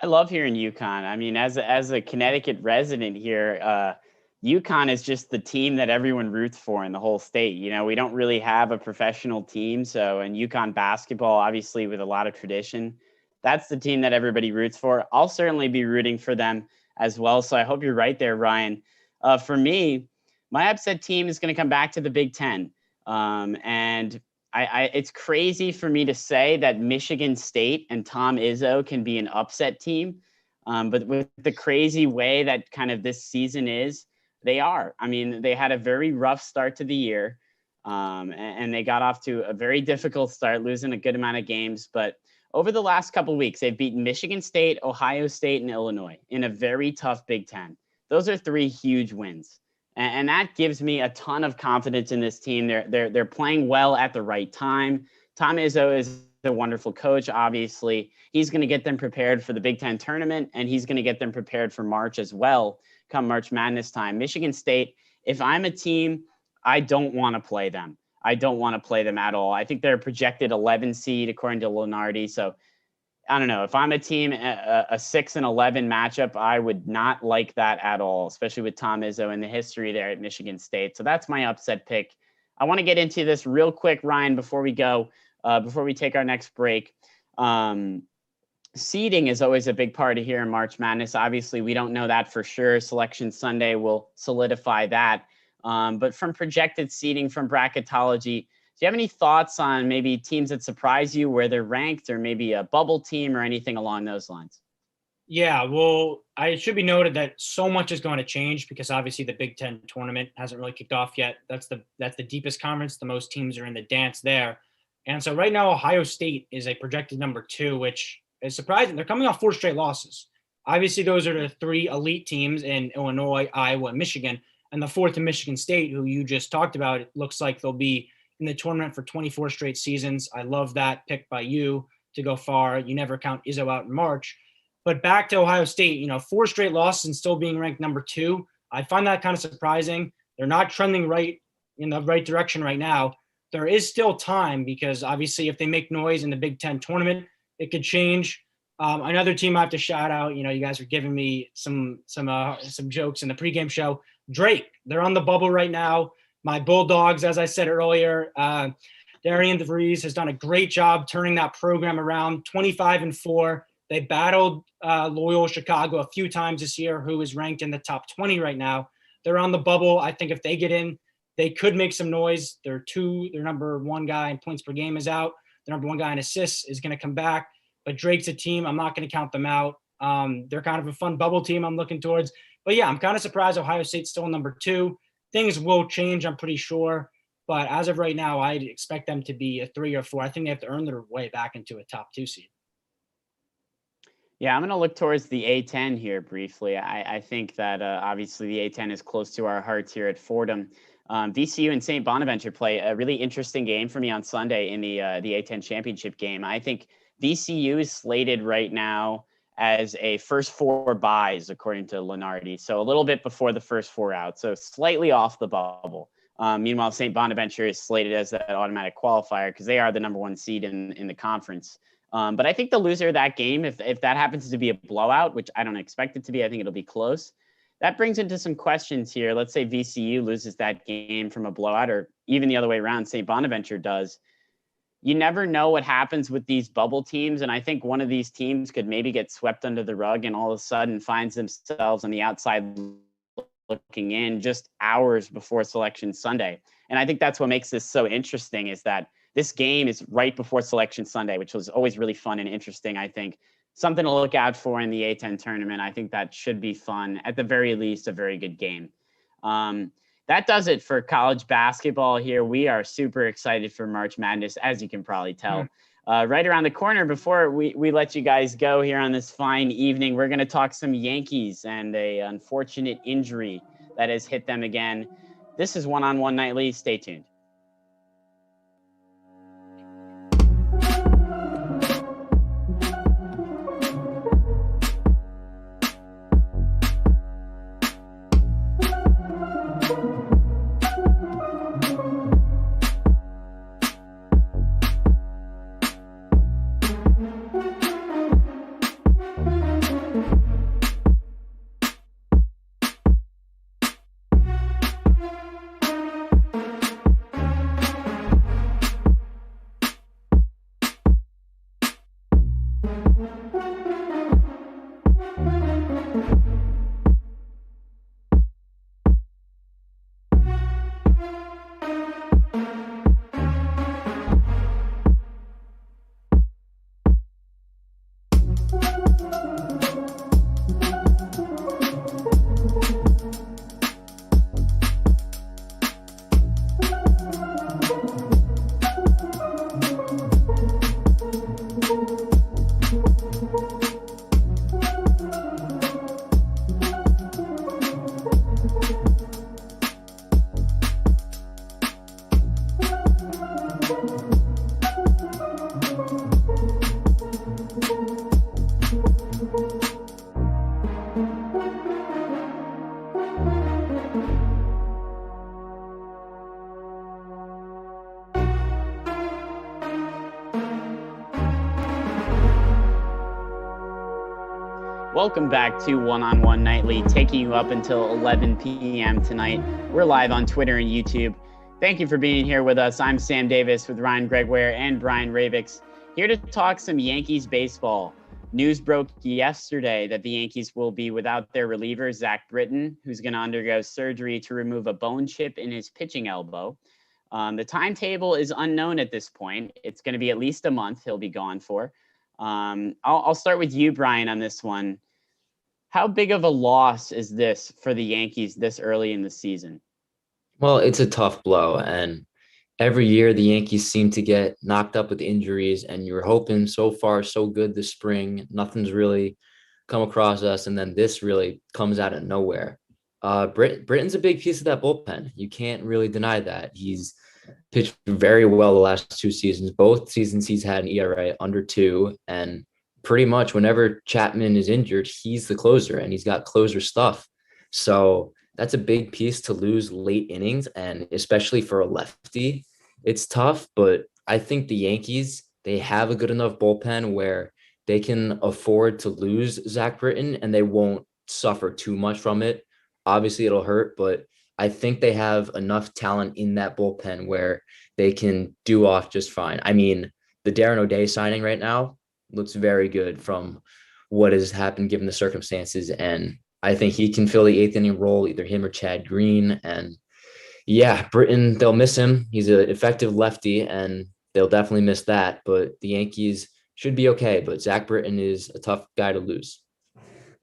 Speaker 1: I love hearing UConn. I mean, as a Connecticut resident here, UConn is just the team that everyone roots for in the whole state. You know, we don't really have a professional team. So, and UConn basketball, obviously with a lot of tradition, that's the team that everybody roots for. I'll certainly be rooting for them as well. So I hope you're right there, Ryan. For me, my upset team is going to come back to the Big Ten. And it's crazy for me to say that Michigan State and Tom Izzo can be an upset team. But with the crazy way that kind of this season is, they are. I mean, they had a very rough start to the year. And they got off to a very difficult start, losing a good amount of games. But over the last couple of weeks, they've beaten Michigan State, Ohio State, and Illinois in a very tough Big Ten. Those are 3 huge wins. And that gives me a ton of confidence in this team. They're playing well at the right time. Tom Izzo is a wonderful coach, obviously. He's going to get them prepared for the Big Ten tournament, and he's going to get them prepared for March as well, come March Madness time. Michigan State, if I'm a team, I don't want to play them. I don't want to play them at all. I think they're a projected 11 seed, according to Lenardi. So I don't know. If I'm a team, a 6-11 matchup, I would not like that at all, especially with Tom Izzo and the history there at Michigan State. So that's my upset pick. I want to get into this real quick, Ryan, before we go, before we take our next break. Seeding is always a big part of here in March Madness. Obviously, we don't know that for sure. Selection Sunday will solidify that. But from projected seeding, from bracketology, do you have any thoughts on maybe teams that surprise you, where they're ranked, or maybe a bubble team or anything along those lines?
Speaker 2: Yeah, well, it should be noted that so much is going to change because obviously the Big Ten tournament hasn't really kicked off yet. That's the deepest conference. The most teams are in the dance there. And so right now, Ohio State is a projected number 2, which is surprising. They're coming off 4 straight losses. Obviously, those are the 3 elite teams in Illinois, Iowa, and Michigan. And the 4th in Michigan State, who you just talked about, it looks like they'll be in the tournament for 24 straight seasons. I love that pick by you to go far. You never count Izzo out in March. But back to Ohio State, 4 straight losses and still being ranked number 2. I find that kind of surprising. They're not trending right in the right direction right now. There is still time because obviously if they make noise in the Big Ten tournament, it could change. Another team I have to shout out. You guys are giving me some jokes in the pregame show. Drake, they're on the bubble right now. My Bulldogs, as I said earlier, Darian DeVries has done a great job turning that program around. 25-4. They battled Loyola Chicago a few times this year, who is ranked in the top 20 right now. They're on the bubble. I think if they get in, they could make some noise. Their number one guy in points per game is out. The number one guy in assists is going to come back. But Drake's a team. I'm not going to count them out. They're kind of a fun bubble team I'm looking towards. But yeah, I'm kind of surprised Ohio State's still number 2. Things will change, I'm pretty sure. But as of right now, I'd expect them to be a 3 or 4. I think they have to earn their way back into a top 2 seed.
Speaker 1: Yeah, I'm going to look towards the A10 here briefly. I think that obviously the A10 is close to our hearts here at Fordham. VCU and St. Bonaventure play a really interesting game for me on Sunday in the A10 championship game. I think VCU is slated right now as a first 4 buys, according to Lenardi. So a little bit before the first 4 out. So slightly off the bubble. Meanwhile, St. Bonaventure is slated as that automatic qualifier because they are the number 1 seed in the conference. But I think the loser of that game, if that happens to be a blowout, which I don't expect it to be, I think it'll be close. That brings into some questions here. Let's say VCU loses that game from a blowout, or even the other way around, St. Bonaventure does. You never know what happens with these bubble teams. And I think one of these teams could maybe get swept under the rug and all of a sudden finds themselves on the outside looking in just hours before Selection Sunday. And I think that's what makes this so interesting, is that this game is right before Selection Sunday, which was always really fun and interesting, I think. Something to look out for in the A10 tournament. I think that should be fun. At the very least, a very good game. That does it for college basketball here. We are super excited for March Madness, as you can probably tell. Right around the corner, before we let you guys go here on this fine evening, we're going to talk some Yankees and a unfortunate injury that has hit them again. This is One on One Nightly. Stay tuned. Welcome back to One on One Nightly, taking you up until 11 p.m. tonight. We're live on Twitter and YouTube. Thank you for being here with us. I'm Sam Davis with Ryan Gregware and Brian Ravix, here to talk some Yankees baseball. News broke yesterday that the Yankees will be without their reliever, Zach Britton, who's going to undergo surgery to remove a bone chip in his pitching elbow. The timetable is unknown at this point. It's going to be at least a month he'll be gone for. I'll start with you, Brian, on this one. How big of a loss is this for the Yankees this early in the season?
Speaker 3: Well, it's a tough blow, and every year the Yankees seem to get knocked up with injuries, and you're hoping so far so good this spring. Nothing's really come across us, and then this really comes out of nowhere. Britton's a big piece of that bullpen. You can't really deny that. He's pitched very well the last 2 seasons. Both seasons he's had an ERA under 2, and pretty much whenever Chapman is injured, he's the closer, and he's got closer stuff. So that's a big piece to lose late innings, and especially for a lefty, it's tough. But I think the Yankees, they have a good enough bullpen where they can afford to lose Zach Britton and they won't suffer too much from it. Obviously, it'll hurt, but I think they have enough talent in that bullpen where they can do off just fine. I mean, the Darren O'Day signing right now looks very good from what has happened given the circumstances. And I think he can fill the eighth inning role, either him or Chad Green. And yeah, Britton, they'll miss him. He's an effective lefty, and they'll definitely miss that. But the Yankees should be okay. But Zach Britton is a tough guy to lose.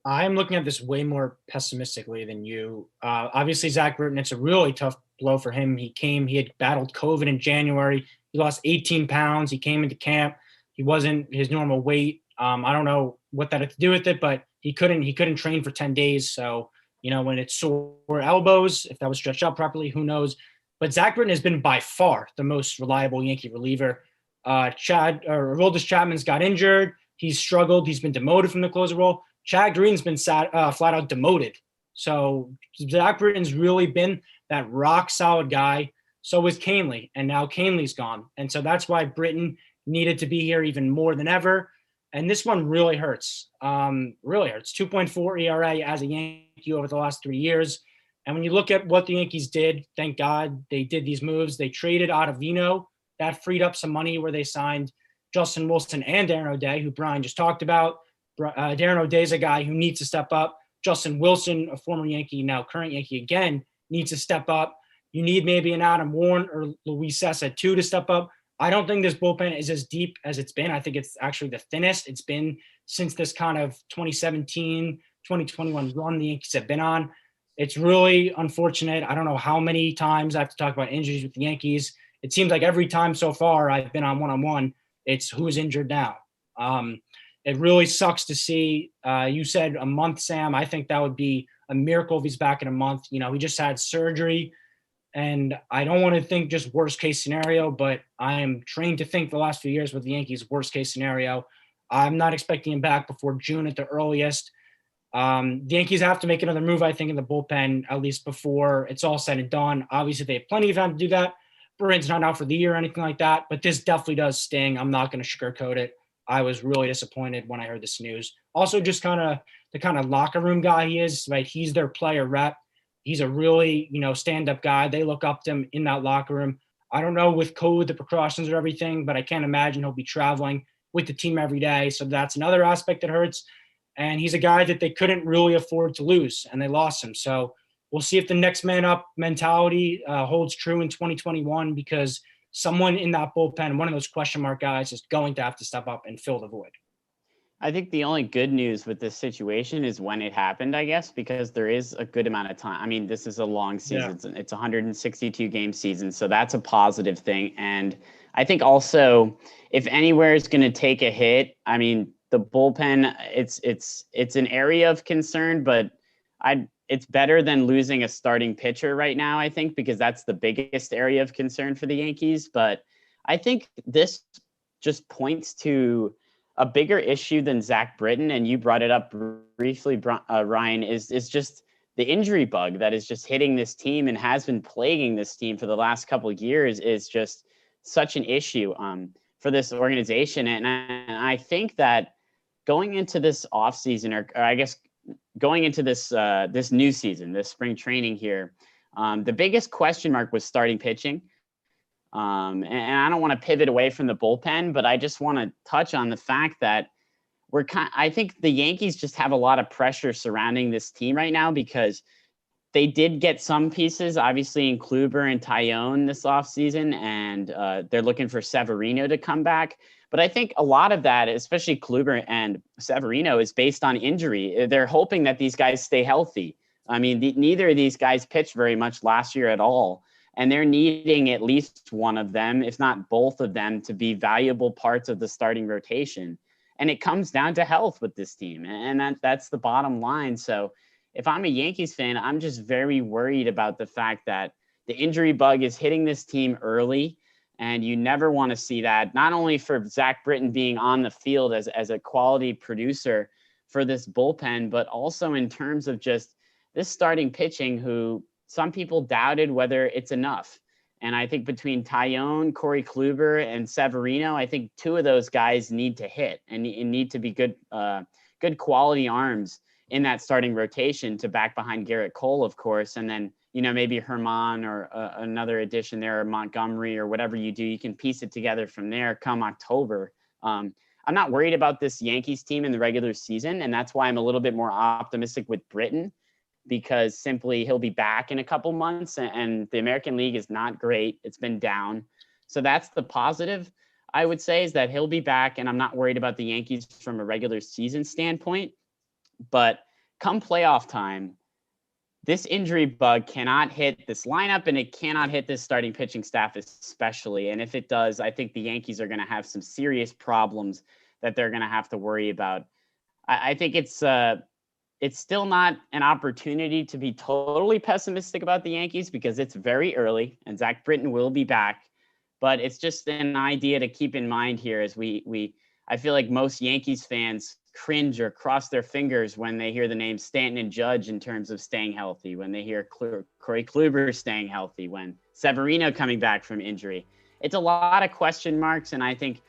Speaker 2: I'm looking at this way more pessimistically than you. Obviously, Zach Britton, it's a really tough blow for him. He had battled COVID in January. He lost 18 pounds. He came into camp. He wasn't his normal weight. I don't know what that had to do with it, but he couldn't train for 10 days. So, when it's sore elbows, if that was stretched out properly, who knows? But Zach Britton has been by far the most reliable Yankee reliever. Aroldis Chapman's got injured. He's struggled. He's been demoted from the closer role. Chad Green's been flat out demoted. So Zach Britton's really been that rock solid guy. So was Canely, and now Canely's gone. And so that's why Britton needed to be here even more than ever. And this one really hurts. Really hurts. 2.4 ERA as a Yankee over the last 3 years. And when you look at what the Yankees did, thank God they did these moves. They traded Ottavino. That freed up some money where they signed Justin Wilson and Darren O'Day, who Brian just talked about. Darren O'Day is a guy who needs to step up. Justin Wilson, a former Yankee, now current Yankee again, needs to step up. You need maybe an Adam Warren or Luis Sessa too to step up. I don't think this bullpen is as deep as it's been. I think it's actually the thinnest it's been since this kind of 2017, 2021 run the Yankees have been on. It's really unfortunate. I don't know how many times I have to talk about injuries with the Yankees. It seems like every time so far I've been on one-on-one, it's who's injured now. It really sucks to see. You said a month, Sam. I think that would be a miracle if he's back in a month. He just had surgery, and I don't want to think just worst case scenario, but I am trained to think the last few years with the Yankees worst case scenario. I'm not expecting him back before June at the earliest. The Yankees have to make another move, I think, in the bullpen, at least before it's all said and done. Obviously, they have plenty of time to do that. Britton's not out for the year or anything like that, but this definitely does sting. I'm not going to sugarcoat it. I was really disappointed when I heard this news. Also, just the kind of locker room guy he is, right? He's their player rep. He's a really, stand-up guy. They look up to him in that locker room. I don't know with COVID, the precautions or everything, but I can't imagine he'll be traveling with the team every day. So that's another aspect that hurts. And he's a guy that they couldn't really afford to lose, and they lost him. So we'll see if the next man up mentality holds true in 2021, because someone in that bullpen, one of those question mark guys, is going to have to step up and fill the void.
Speaker 1: I think the only good news with this situation is when it happened, I guess, because there is a good amount of time. I mean, this is a long season. Yeah. It's a 162 game season. So that's a positive thing. And I think also if anywhere is going to take a hit, I mean, the bullpen, it's an area of concern, but it's better than losing a starting pitcher right now, I think, because that's the biggest area of concern for the Yankees. But I think this just points to a bigger issue than Zach Britton, and you brought it up briefly, Ryan, is just the injury bug that is just hitting this team and has been plaguing this team for the last couple of years is just such an issue for this organization. And I think that going into this offseason, or I guess going into this this new season, this spring training here, the biggest question mark was starting pitching. And I don't want to pivot away from the bullpen, but I just want to touch on the fact that I think the Yankees just have a lot of pressure surrounding this team right now, because they did get some pieces, obviously, in Kluber and Tyone this offseason, and they're looking for Severino to come back. But I think a lot of that, especially Kluber and Severino, is based on injury. They're hoping that these guys stay healthy. I mean, neither of these guys pitched very much last year at all. And they're needing at least one of them, if not both of them, to be valuable parts of the starting rotation. And it comes down to health with this team. And that's the bottom line. So if I'm a Yankees fan, I'm just very worried about the fact that the injury bug is hitting this team early. And you never want to see that, not only for Zach Britton being on the field as a quality producer for this bullpen, but also in terms of just this starting pitching, who some people doubted whether it's enough. And I think between Tyone, Corey Kluber, and Severino, I think two of those guys need to hit and need to be good quality arms in that starting rotation to back behind Garrett Cole, of course. And then, maybe Herman or another addition there, or Montgomery, or whatever you do, you can piece it together from there come October. I'm not worried about this Yankees team in the regular season. And that's why I'm a little bit more optimistic with Britton, because simply he'll be back in a couple months, and the American League is not great. It's been down. So that's the positive, I would say, is that he'll be back, and I'm not worried about the Yankees from a regular season standpoint. But come playoff time, this injury bug cannot hit this lineup, and it cannot hit this starting pitching staff especially. And if it does, I think the Yankees are going to have some serious problems that they're going to have to worry about. I think it's still not an opportunity to be totally pessimistic about the Yankees, because it's very early and Zach Britton will be back. But it's just an idea to keep in mind here, as I feel like most Yankees fans cringe or cross their fingers when they hear the names Stanton and Judge in terms of staying healthy, when they hear Corey Kluber staying healthy, when Severino coming back from injury. It's a lot of question marks, and I think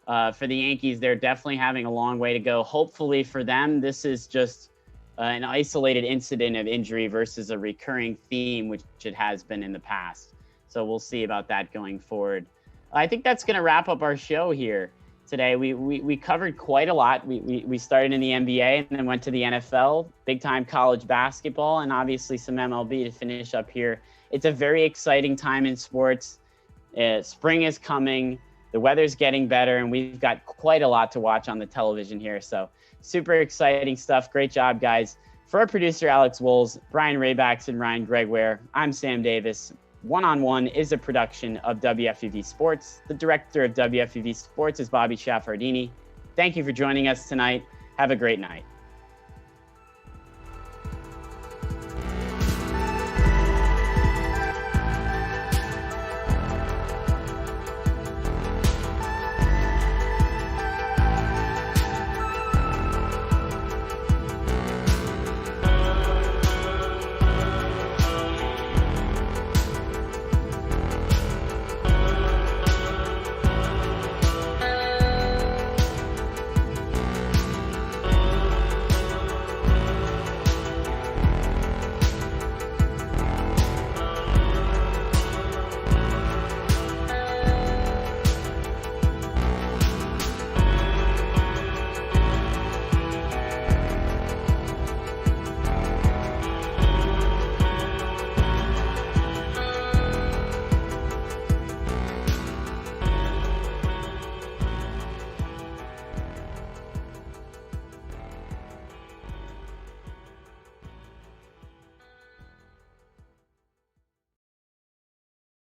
Speaker 1: for the Yankees, they're definitely having a long way to go. Hopefully for them, this is just an isolated incident of injury versus a recurring theme, which it has been in the past. So we'll see about that going forward. I think that's going to wrap up our show here today. We covered quite a lot. We started in the NBA and then went to the NFL, big time college basketball, and obviously some MLB to finish up here. It's a very exciting time in sports. Spring is coming. The weather's getting better, and we've got quite a lot to watch on the television here. So super exciting stuff. Great job, guys. For our producer, Alex Woles, Brian Raybacks, and Ryan Gregware, I'm Sam Davis. One-on-One is a production of WFUV Sports. The director of WFUV Sports is Bobby Schaffardini. Thank you for joining us tonight. Have a great night.